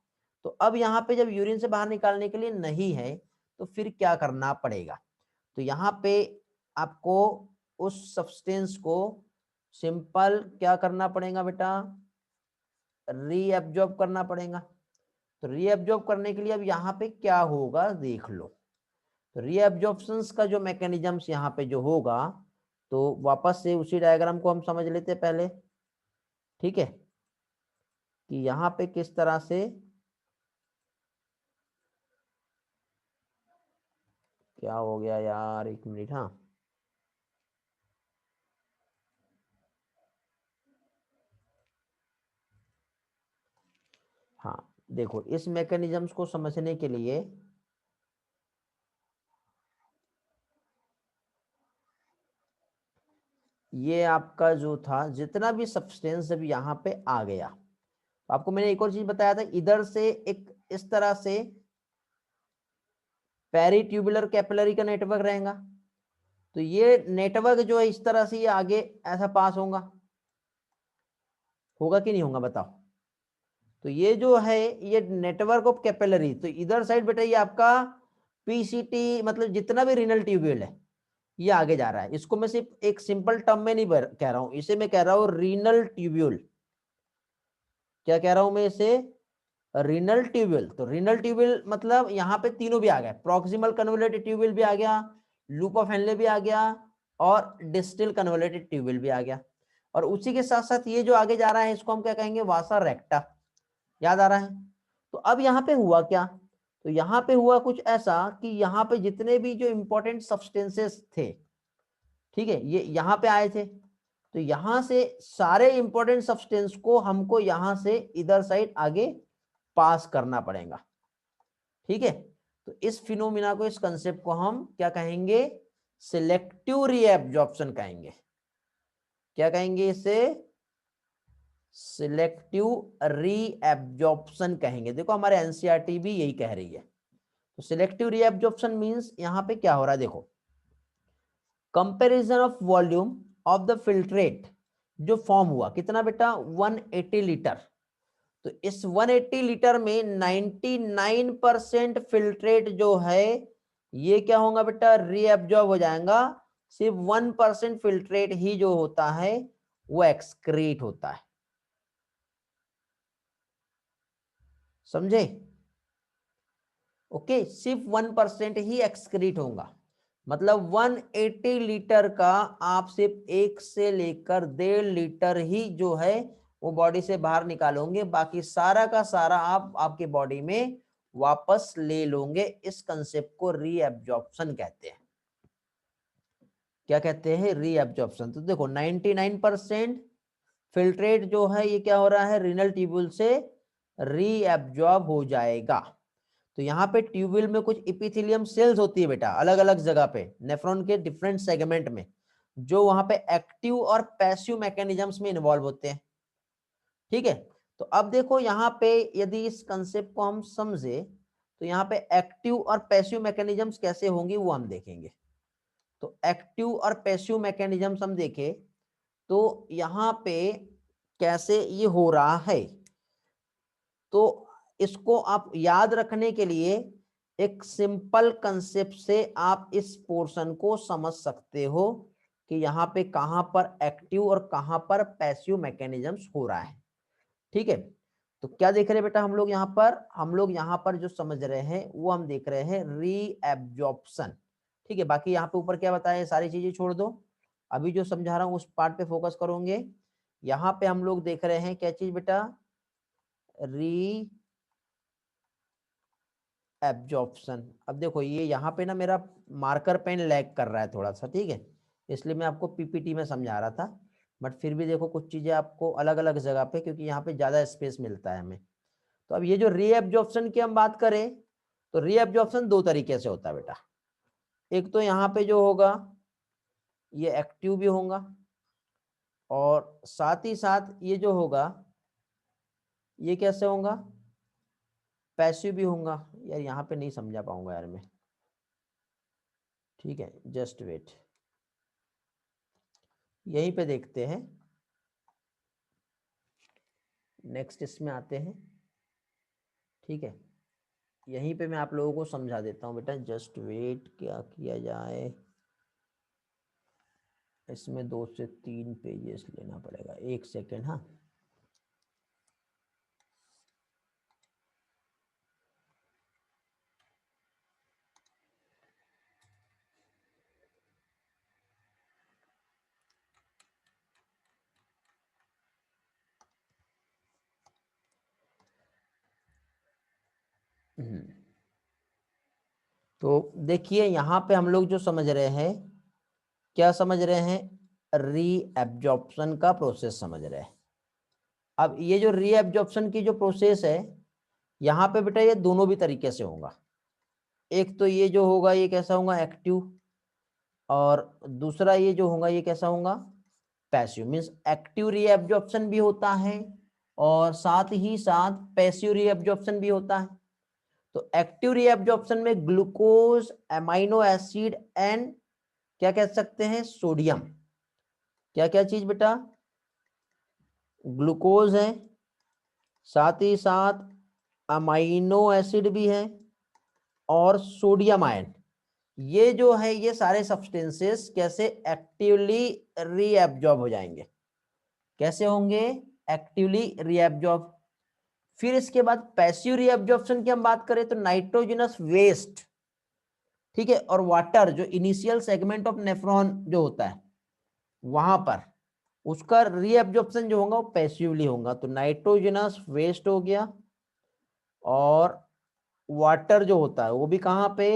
तो अब यहाँ पे जब यूरिन से बाहर निकालने के लिए नहीं है तो फिर क्या करना पड़ेगा? तो यहाँ पे आपको उस सब्सटेंस को सिंपल क्या करना पड़ेगा बेटा, रीएब्जॉर्ब करना पड़ेगा। तो रीएब्जॉर्ब करने के लिए अब यहाँ पे क्या होगा देख लो। तो रीएब्जॉर्प्शन का जो मैकेनिज्म्स यहाँ पे जो होगा, तो वापस से उसी डायग्राम को हम समझ लेते हैं पहले। ठीक है, कि यहाँ पे किस तरह से क्या हो गया यार, एक मिनट। हाँ, हाँ देखो इस मैकेनिज्म्स को समझने के लिए ये आपका जो था जितना भी सब्सटेंस जब यहाँ पे आ गया, तो आपको मैंने एक और चीज बताया था, इधर से एक इस तरह से पेरिट्यूबुलर कैपिलरी का नेटवर्क रहेगा। तो ये नेटवर्क जो है इस तरह से ये आगे ऐसा पास होगा कि नहीं होगा बताओ। तो ये जो है ये नेटवर्क ऑफ कैपिलरी, तो इधर साइड बेटा ये आपका पीसीटी मतलब जितना भी रीनल ट्यूब्यूल है ये आगे जा रहा है। इसको मैं सिर्फ एक सिंपल टर्म में नहीं कह रहा हूं, इसे मैं कह रहा हूं रीनल ट्यूब्यूल। क्या कह रहा हूं मैं इसे, रीनल ट्यूब्यूल। तो रीनल ट्यूब्यूल मतलब यहाँ पे तीनों भी आ गए, प्रॉक्सिमल कन्वोल्यूटेड ट्यूब्यूल भी आ गया, लूप ऑफ हेनले भी आ गया, और डिस्टल कन्वोल्यूटेड ट्यूब्यूल भी आ गया। और उसी के साथ साथ ये जो आगे जा रहा है इसको हम क्या कहेंगे, वासा रेक्टा। याद आ रहा है? तो अब यहाँ पे हुआ क्या, तो यहाँ पे हुआ कुछ ऐसा कि यहाँ पे जितने भी जो इंपॉर्टेंट सब्सटेंसेस थे, ठीक है, ये यहाँ पे आए थे। तो यहाँ से सारे इंपॉर्टेंट सब्सटेंस को हमको यहाँ से इधर साइड आगे पास करना पड़ेगा। ठीक है, तो इस फिनोमिना को, इस कंसेप्ट को हम क्या कहेंगे, सिलेक्टिव रीएब्जॉर्प्शन कहेंगे। क्या कहेंगे इसे, सिलेक्टिव रीएब्जॉर्प्शन कहेंगे। देखो हमारे एनसीईआरटी भी यही कह रही है। तो सिलेक्टिव रीएब्जॉर्प्शन मींस यहां पे क्या हो रहा है देखो, comparison of volume of the filtrate जो फॉर्म हुआ कितना बेटा, 180 लीटर। तो इस 180 लीटर में 99% फिल्ट्रेट जो है ये क्या होगा बेटा, रीएब्जॉर्ब हो जाएगा। सिर्फ 1% फिल्ट्रेट ही जो होता है वो एक्सक्रीट होता है। समझे? ओके, सिर्फ 1% ही एक्सक्रीट होगा। मतलब 180 लीटर का आप सिर्फ 1 से लेकर 1.5 लीटर ही जो है वो बॉडी से बाहर निकालोगे, बाकी सारा का सारा आप आपके बॉडी में वापस ले लोगे। इस कंसेप्ट को रीएब्जॉर्प्शन कहते हैं। क्या कहते हैं, रीएब्जॉर्प्शन। तो देखो 99% फिल्ट्रेट जो है ये क्या हो रहा है, रीनल ट्यूब्यूल से रीएब्जॉर्ब हो जाएगा। तो यहाँ पे ट्यूब्यूल में कुछ इपिथेलियम सेल्स होती है बेटा अलग अलग जगह पे नेफ्रॉन के डिफरेंट सेगमेंट में, जो वहां पे एक्टिव और पैसिव मैकेनिज्म्स में इन्वॉल्व होते हैं। ठीक है, तो अब देखो यहाँ पे यदि इस कंसेप्ट को हम समझे तो यहाँ पे एक्टिव और पैसिव मैकेनिज्म्स कैसे होंगी वो हम देखेंगे। तो एक्टिव और पैसिव मैकेनिज्म्स हम देखें तो यहाँ पे कैसे ये हो रहा है, तो इसको आप याद रखने के लिए एक सिंपल कंसेप्ट से आप इस पोर्शन को समझ सकते हो कि यहाँ पे कहां पर एक्टिव और कहां पर पैसिव मैकेनिज्म्स हो रहा है। ठीक है, तो क्या देख रहे हैं बेटा हम लोग यहाँ पर जो समझ रहे हैं वो हम देख रहे हैं रीएब्जॉर्प्शन। ठीक है, बाकी यहाँ पे ऊपर क्या बताया सारी चीजें छोड़ दो, अभी जो समझा रहा हूँ उस पार्ट पे फोकस करोगे। यहाँ पे हम लोग देख रहे हैं क्या चीज बेटा, री एब्जॉर्प्शन। अब देखो ये यहाँ पे ना मेरा मार्कर पेन लैग कर रहा है थोड़ा सा, ठीक है, इसलिए मैं आपको पीपीटी में समझा रहा था, बट फिर भी देखो कुछ चीजें आपको अलग अलग जगह पे, क्योंकि यहाँ पे ज्यादा स्पेस मिलता है हमें। तो अब ये जो रीएब्जॉर्प्शन की हम बात करें तो रीएब्जॉर्प्शन दो तरीके से होता है बेटा। एक तो यहाँ पे जो होगा ये एक्टिव भी होगा, और साथ ही साथ ये जो होगा ये कैसे होगा, पैसिव भी होगा। यार यहाँ पे नहीं समझा पाऊंगा यार मैं, ठीक है, जस्ट वेट, यहीं पे देखते हैं, नेक्स्ट इसमें आते हैं। ठीक है, यहीं पे मैं आप लोगों को समझा देता हूँ बेटा, जस्ट वेट, क्या किया जाए, इसमें 2 से 3 पेजेस लेना पड़ेगा, 1 सेकेंड। हाँ, तो देखिए यहाँ पे हम लोग जो समझ रहे हैं, क्या समझ रहे हैं, रीएब्जॉर्प्शन का प्रोसेस समझ रहे हैं। अब ये जो रीएब्जॉर्प्शन की जो प्रोसेस है, यहाँ पे बेटा ये दोनों भी तरीके से होगा। एक तो ये जो होगा ये कैसा होगा, एक्टिव, और दूसरा ये जो होगा ये कैसा होगा, पैसिव। मींस एक्टिव रीएब्जॉर्प्शन भी होता है और साथ ही साथ पैसिव रीएब्जॉर्प्शन भी होता है। तो एक्टिव रीएब्जॉर्प्शन में ग्लूकोज, अमाइनो एसिड एंड क्या कह सकते हैं, सोडियम। क्या क्या चीज बेटा, ग्लूकोज है, साथ ही साथ अमाइनो एसिड भी है और सोडियम आयन। ये जो है ये सारे सब्सटेंसेस कैसे एक्टिवली रीएब्जॉर्ब हो जाएंगे, कैसे होंगे, एक्टिवली रीएब्जॉर्ब। फिर इसके बाद पैसिव रीएब्जॉर्प्शन की हम बात करें तो नाइट्रोजनस वेस्ट, ठीक है, और वाटर, जो इनिशियल सेगमेंट ऑफ नेफ्रॉन जो होता है वहां पर उसका रीएब्जॉर्प्शन जो होगा वो पैसिवली होगा। तो नाइट्रोजनस वेस्ट हो गया, और वाटर जो होता है वो भी कहां पे,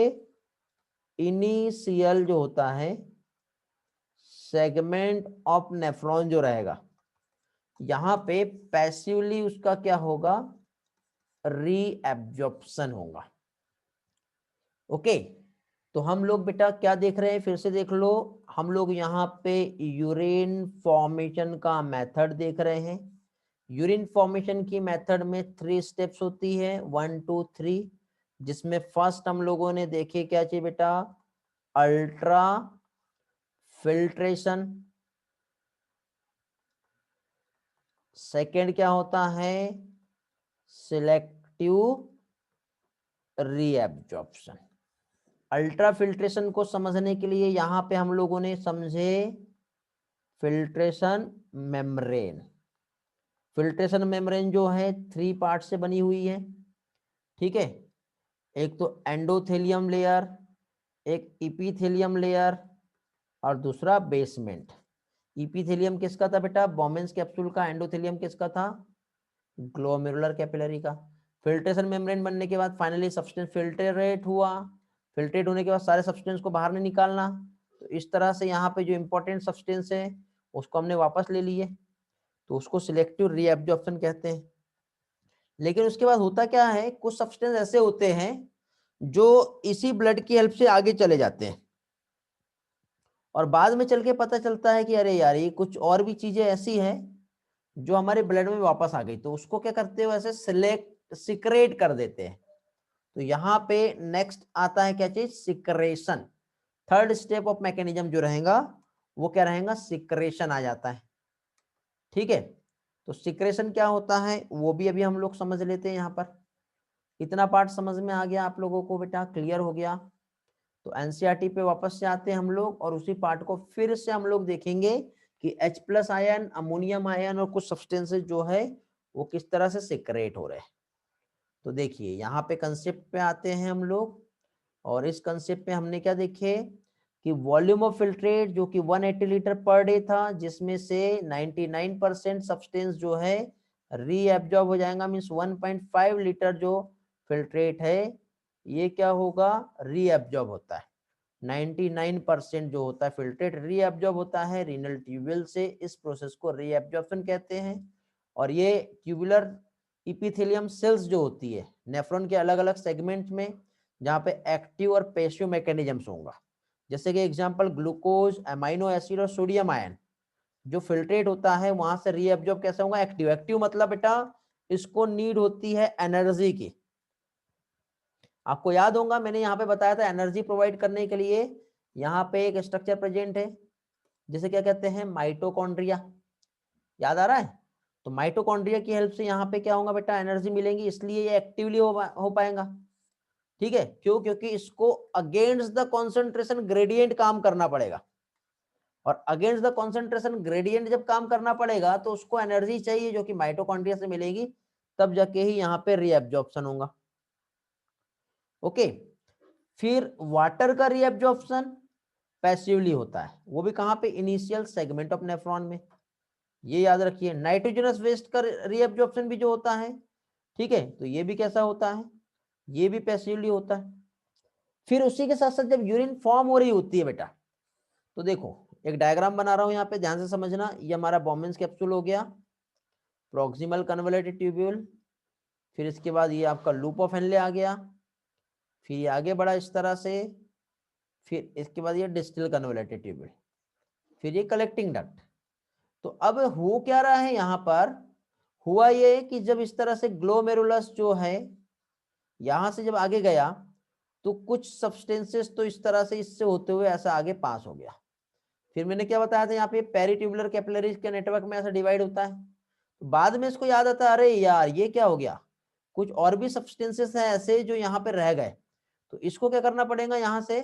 इनिशियल जो होता है सेगमेंट ऑफ नेफ्रॉन जो रहेगा यहां पे पैसिवली उसका क्या होगा, रीएब्जॉर्प्शन होगा। ओके, तो हम लोग बेटा क्या देख रहे हैं, फिर से देख लो, हम लोग यहाँ पे यूरिन फॉर्मेशन का मेथड देख रहे हैं। यूरिन फॉर्मेशन की मेथड में 3 स्टेप्स होती है, 1 2 3, जिसमें फर्स्ट हम लोगों ने देखे क्या चाहिए बेटा, अल्ट्रा फिल्ट्रेशन। सेकेंड क्या होता है, सिलेक्टिव रीएब्जॉर्प्शन। अल्ट्रा फिल्ट्रेशन को समझने के लिए यहां पे हम लोगों ने समझे फिल्ट्रेशन मेम्ब्रेन। फिल्ट्रेशन मेम्ब्रेन जो है 3 पार्ट से बनी हुई है, ठीक है, एक तो एंडोथेलियम लेयर, एक इपीथेलियम लेयर, और दूसरा बेसमेंट। इपीथेलियम किसका था बेटा, बोमेन्स कैप्सूल का। एंडोथेलियम किसका था, ग्लोमेरुलर कैपिलरी का। फिल्ट्रेशन मेम्ब्रेन बनने के बाद फाइनली सब्सटेंस फिल्ट्रेट हुआ, फिल्ट्रेट होने के बाद सारे सब्सटेंस को बाहर नहीं निकालना। तो इस तरह से यहाँ पे जो इंपॉर्टेंट सब्सटेंस है उसको हमने वापस ले लिए, तो उसको सिलेक्टिव रीएब्जॉर्प्शन कहते हैं। लेकिन उसके बाद होता क्या है, कुछ सब्सटेंस ऐसे होते हैं जो इसी ब्लड की हेल्प से आगे चले जाते हैं, और बाद में चल के पता चलता है कि अरे यार ये कुछ और भी चीजें ऐसी हैं जो हमारे ब्लड में वापस आ गई, तो उसको क्या करते हो, ऐसे सिक्रेट कर देते हैं। तो यहाँ पे नेक्स्ट आता है क्या चीज, secretion. Third step of mechanism जो रहेगा वो क्या रहेगा, सिक्रेशन आ जाता है। ठीक है, तो सिक्रेशन क्या होता है वो भी अभी हम लोग समझ लेते हैं यहाँ पर। इतना पार्ट समझ में आ गया आप लोगों को बेटा, क्लियर हो गया? तो एनसीईआरटी पे वापस से आते हैं हम लोग और उसी पार्ट को फिर से हम लोग देखेंगे कि H+ आयन, अमोनियम आयन और कुछ सब्सटेंसेस जो है वो किस तरह से सेक्रेट हो रहे हैं। तो देखिए यहाँ पे कंसेप्ट पे आते हैं हम लोग, और इस कंसेप्ट पे हमने क्या देखे कि वॉल्यूम ऑफ फिल्ट्रेट जो कि 180 लीटर पर डे था, जिसमें से 99% सब्सटेंस जो है रीएब्जॉर्ब हो जाएगा, मींस 1.5 लीटर जो फिल्ट्रेट है ये क्या होगा, रीएब्जॉर्ब होता है। 99% जो होता है फिल्ट्रेट रीएब्जॉर्ब होता है रीनल ट्यूब्यूल से। इस प्रोसेस को रीएब्जॉर्प्शन कहते हैं। और ये ट्यूबुलर इपिथेलियम सेल्स जो होती है नेफ्रॉन के अलग अलग सेगमेंट में, जहाँ पे एक्टिव और पैसिव मैकेनिज्म्स होगा, जैसे कि एग्जांपल ग्लूकोज, अमाइनो एसिड और सोडियम आयन जो फिल्ट्रेट होता है वहां से रीएब्जॉर्ब कैसे होगा, एक्टिव। एक्टिव मतलब बेटा इसको नीड होती है एनर्जी की। आपको याद होगा मैंने यहाँ पे बताया था एनर्जी प्रोवाइड करने के लिए यहाँ पे एक स्ट्रक्चर प्रेजेंट है जिसे क्या कहते हैं, माइटोकॉन्ड्रिया। याद आ रहा है? तो माइटोकॉन्ड्रिया की हेल्प से यहाँ पे क्या होगा बेटा, एनर्जी मिलेंगी, इसलिए ये एक्टिवली हो पाएगा। ठीक है, क्यों? क्योंकि इसको अगेंस्ट द कॉन्सेंट्रेशन ग्रेडियंट काम करना पड़ेगा, और अगेंस्ट द कॉन्सेंट्रेशन ग्रेडियंट जब काम करना पड़ेगा तो उसको एनर्जी चाहिए जो कि माइटोकॉन्ड्रिया से मिलेगी, तब जाके ही यहाँ पे रीएब्जॉर्प्शन होगा। ओके, फिर वाटर का रीएब्जॉर्प्शन पैसिवली होता है, वो भी कहाँ पे, इनिशियल सेगमेंट ऑफ नेफ्रॉन में। ये याद रखिए। नाइट्रोजनस वेस्ट का रीएब्जॉर्प्शन भी जो होता है, ठीक है, तो ये भी कैसा होता है, ये भी पैसिवली होता है। फिर उसी के साथ साथ जब यूरिन फॉर्म हो रही होती है बेटा, तो देखो एक डायग्राम बना रहा हूं यहाँ पे, ध्यान से समझना। ये हमारा बॉम्बेन्स कैप्सूल हो गया, प्रॉक्सिमल कन्वोल्यूटेड ट्यूब्यूल, फिर इसके बाद ये आपका लूप ऑफ हेनले आ गया, फिर ये आगे बढ़ा इस तरह से, फिर इसके बाद ये डिस्टल कन्वोल्यूटेड ट्यूब्यूल, फिर ये कलेक्टिंग डक्ट। तो अब हो क्या रहा है यहाँ पर, हुआ ये कि जब इस तरह से ग्लोमेरुलस जो है यहां से जब आगे गया तो कुछ सब्सटेंसेस तो इस तरह से इससे होते हुए ऐसा आगे पास हो गया। फिर मैंने क्या बताया था यहाँ पे पेरिट्यूबुलर कैपिलरीज के नेटवर्क में ऐसा डिवाइड होता है। तो बाद में इसको याद आता है, अरे यार ये क्या हो गया, कुछ और भी सब्सटेंसेस हैं ऐसे जो यहाँ पे रह गए, तो इसको क्या करना पड़ेगा, यहाँ से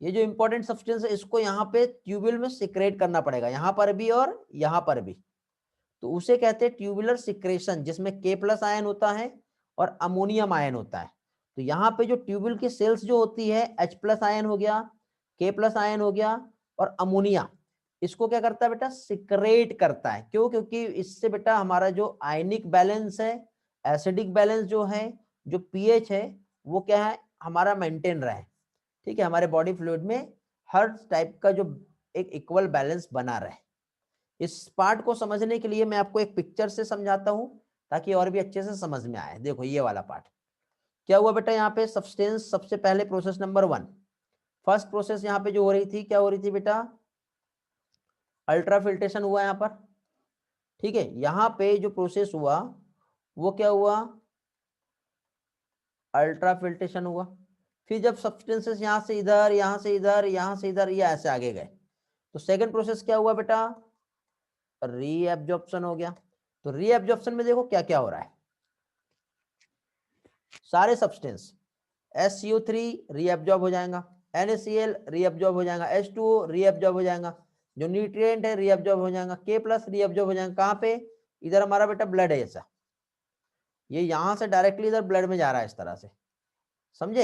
ये जो इंपॉर्टेंट सब्सटेंस है इसको यहाँ पे ट्यूब्यूल में सिक्रेट करना पड़ेगा, यहाँ पर भी और यहाँ पर भी। तो उसे कहते हैं ट्यूबुलर सिक्रेशन, जिसमें K+ आयन होता है और अमोनियम आयन होता है। तो यहाँ पे जो ट्यूबुल की सेल्स जो होती है H+ आयन हो गया, K+ आयन हो गया और अमोनिया, इसको क्या करता है बेटा, सिक्रेट करता है। क्यों? क्योंकि इससे बेटा हमारा जो आयनिक बैलेंस है, एसिडिक बैलेंस जो है, जो पीएच है, वो क्या है हमारा मेंटेन रहे। ठीक है, हमारे बॉडी फ्लूइड में हर टाइप का जो एक इक्वल बैलेंस बना रहे। इस पार्ट को समझने के लिए मैं आपको एक पिक्चर से समझाता हूं ताकि और भी अच्छे से समझ में आए। देखो ये वाला पार्ट क्या हुआ बेटा, यहाँ पे सब्सटेंस सबसे पहले प्रोसेस नंबर 1, फर्स्ट प्रोसेस यहाँ पे जो हो रही थी, क्या हो रही थी बेटा, अल्ट्रा फिल्ट्रेशन हुआ यहाँ पर। ठीक है, यहाँ पे जो प्रोसेस हुआ वो क्या हुआ, अल्ट्रा फिल्ट्रेशन हुआ। फिर जब सब्सटेंसेस यहाँ से इधर, यहाँ से इधर, यहाँ से इधर, ये ऐसे आगे गए, तो सेकंड प्रोसेस क्या हुआ बेटा, रीएब्जॉर्प्शन हो गया। तो रीएब्जॉर्प्शन में देखो क्या क्या हो रहा है, सारे सब्सटेंस SCO3 रीअब्जॉर्ब हो जाएगा, NaCl रीअब्जॉर्ब हो जाएगा, H2O रीअब्जॉर्ब हो जाएगा, जो न्यूट्रिएंट है रीअब्जॉर्ब हो जाएगा, K+ रीअब्जॉर्ब हो जाएगा। कहाँ पे, इधर हमारा बेटा ब्लड है ऐसा, ये यहां से डायरेक्टली इधर ब्लड में जा रहा है इस तरह से, समझे?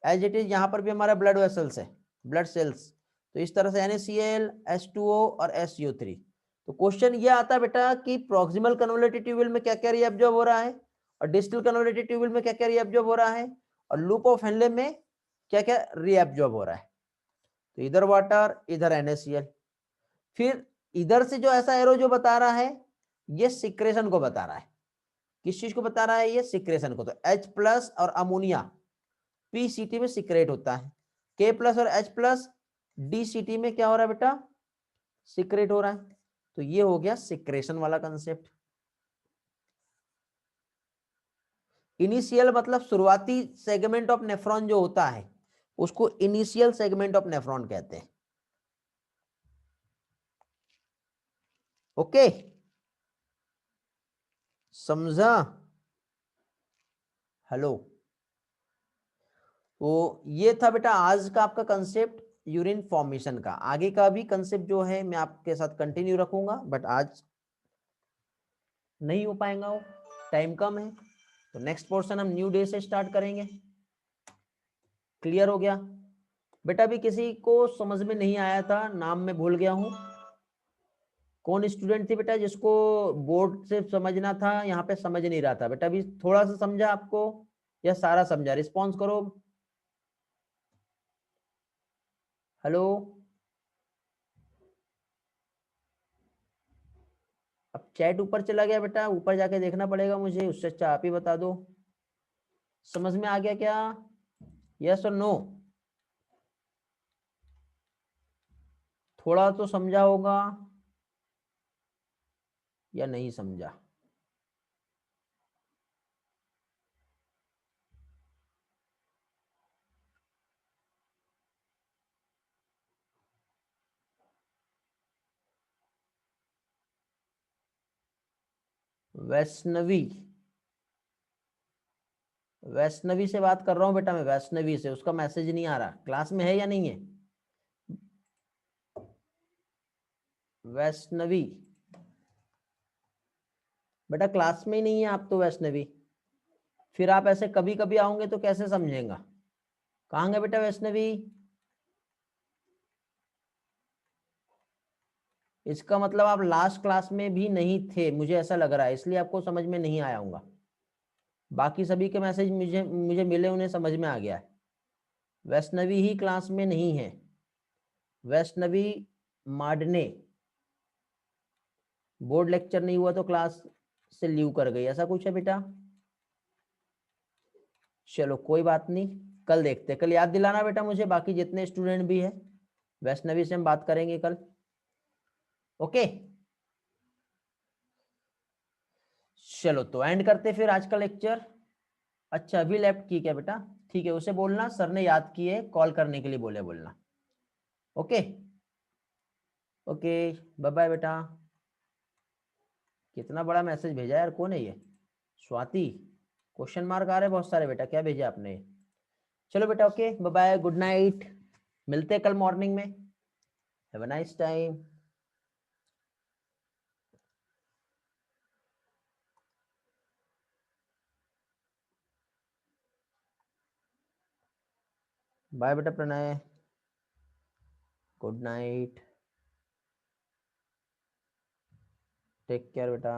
एज इट इज यहाँ पर भी हमारा ब्लड वेसल्स है, ब्लड सेल्स। तो इस तरह से NaCl, H2O और SCO3। तो क्वेश्चन ये आता है बेटा कि प्रॉक्सिमल कन्वोल्यूटेड ट्यूब्यूल में क्या क्या रीअब्जॉर्ब हो रहा है, और डिस्टल कन्वोल्यूटेड ट्यूब्यूल में क्या क्या रीअब्जॉर्ब हो रहा है, और लूप ऑफ हेनले में क्या क्या रीअब्जॉर्ब हो रहा है। तो इधर वाटर, इधर NaCl। फिर इधर से जो ऐसा एरो जो बता रहा है ये सिक्रेशन को बता रहा है। किस चीज को बता रहा है, ये सिक्रेशन को। तो H+ और अमोनिया PCT में सिक्रेट होता है, K+ और H+ DCT में क्या हो रहा है बेटा, सिक्रेट हो रहा है। तो ये हो गया सिक्रेशन वाला कंसेप्ट। इनिशियल मतलब शुरुआती सेगमेंट ऑफ नेफ्रॉन जो होता है उसको इनिशियल सेगमेंट ऑफ नेफ्रॉन कहते हैं। ओके, समझा? हेलो। तो ये था बेटा आज का आपका कंसेप्ट यूरिन फॉर्मेशन का। आगे का भी कंसेप्ट जो है मैं आपके साथ कंटिन्यू रखूंगा, बट आज नहीं हो पाएगा, वो टाइम कम है। तो नेक्स्ट पोर्शन हम न्यू डे से स्टार्ट करेंगे। क्लियर हो गया बेटा? अभी किसी को समझ में नहीं आया था, नाम मैं भूल गया हूँ, कौन स्टूडेंट थी बेटा जिसको बोर्ड से समझना था, यहाँ पे समझ नहीं रहा था बेटा? अभी थोड़ा सा समझा आपको या सारा समझा? रिस्पॉन्स करो। हेलो। अब चैट ऊपर चला गया बेटा, ऊपर जाके देखना पड़ेगा मुझे, उससे अच्छा आप ही बता दो। समझ में आ गया क्या? यस और नो? थोड़ा तो समझा होगा या नहीं समझा? वैष्णवी, वैष्णवी से बात कर रहा हूँ बेटा मैं, वैष्णवी से। उसका मैसेज नहीं आ रहा, क्लास में है या नहीं है? वैष्णवी बेटा क्लास में ही नहीं है आप तो वैष्णवी। फिर आप ऐसे कभी कभी आओगे तो कैसे समझेगा? कहाँ गए बेटा वैष्णवी? इसका मतलब आप लास्ट क्लास में भी नहीं थे, मुझे ऐसा लग रहा है, इसलिए आपको समझ में नहीं आया होगा। बाकी सभी के मैसेज मुझे मुझे मिले, उन्हें समझ में आ गया है। वैष्णवी ही क्लास में नहीं है। वैष्णवी माडने बोर्ड लेक्चर नहीं हुआ तो क्लास से लीव कर गई, ऐसा कुछ है बेटा? चलो कोई बात नहीं, कल देखते हैं। कल याद दिलाना बेटा मुझे, बाकी जितने स्टूडेंट भी है वैष्णवी से हम बात करेंगे कल। ओके चलो तो एंड करते फिर आज का लेक्चर। अच्छा अभी लेफ्ट की क्या बेटा? ठीक है, उसे बोलना सर ने याद किए कॉल करने के लिए, बोले बोलना। ओके ओके बाय बाय बेटा। कितना बड़ा मैसेज भेजा यार, कौन है ये? स्वाति? क्वेश्चन मार्क आ रहे बहुत सारे बेटा, क्या भेजा आपने? चलो बेटा okay bye bye, good night, मिलते हैं कल मॉर्निंग में। Have a nice time. Bye बेटा Pranay, good night, take care बेटा।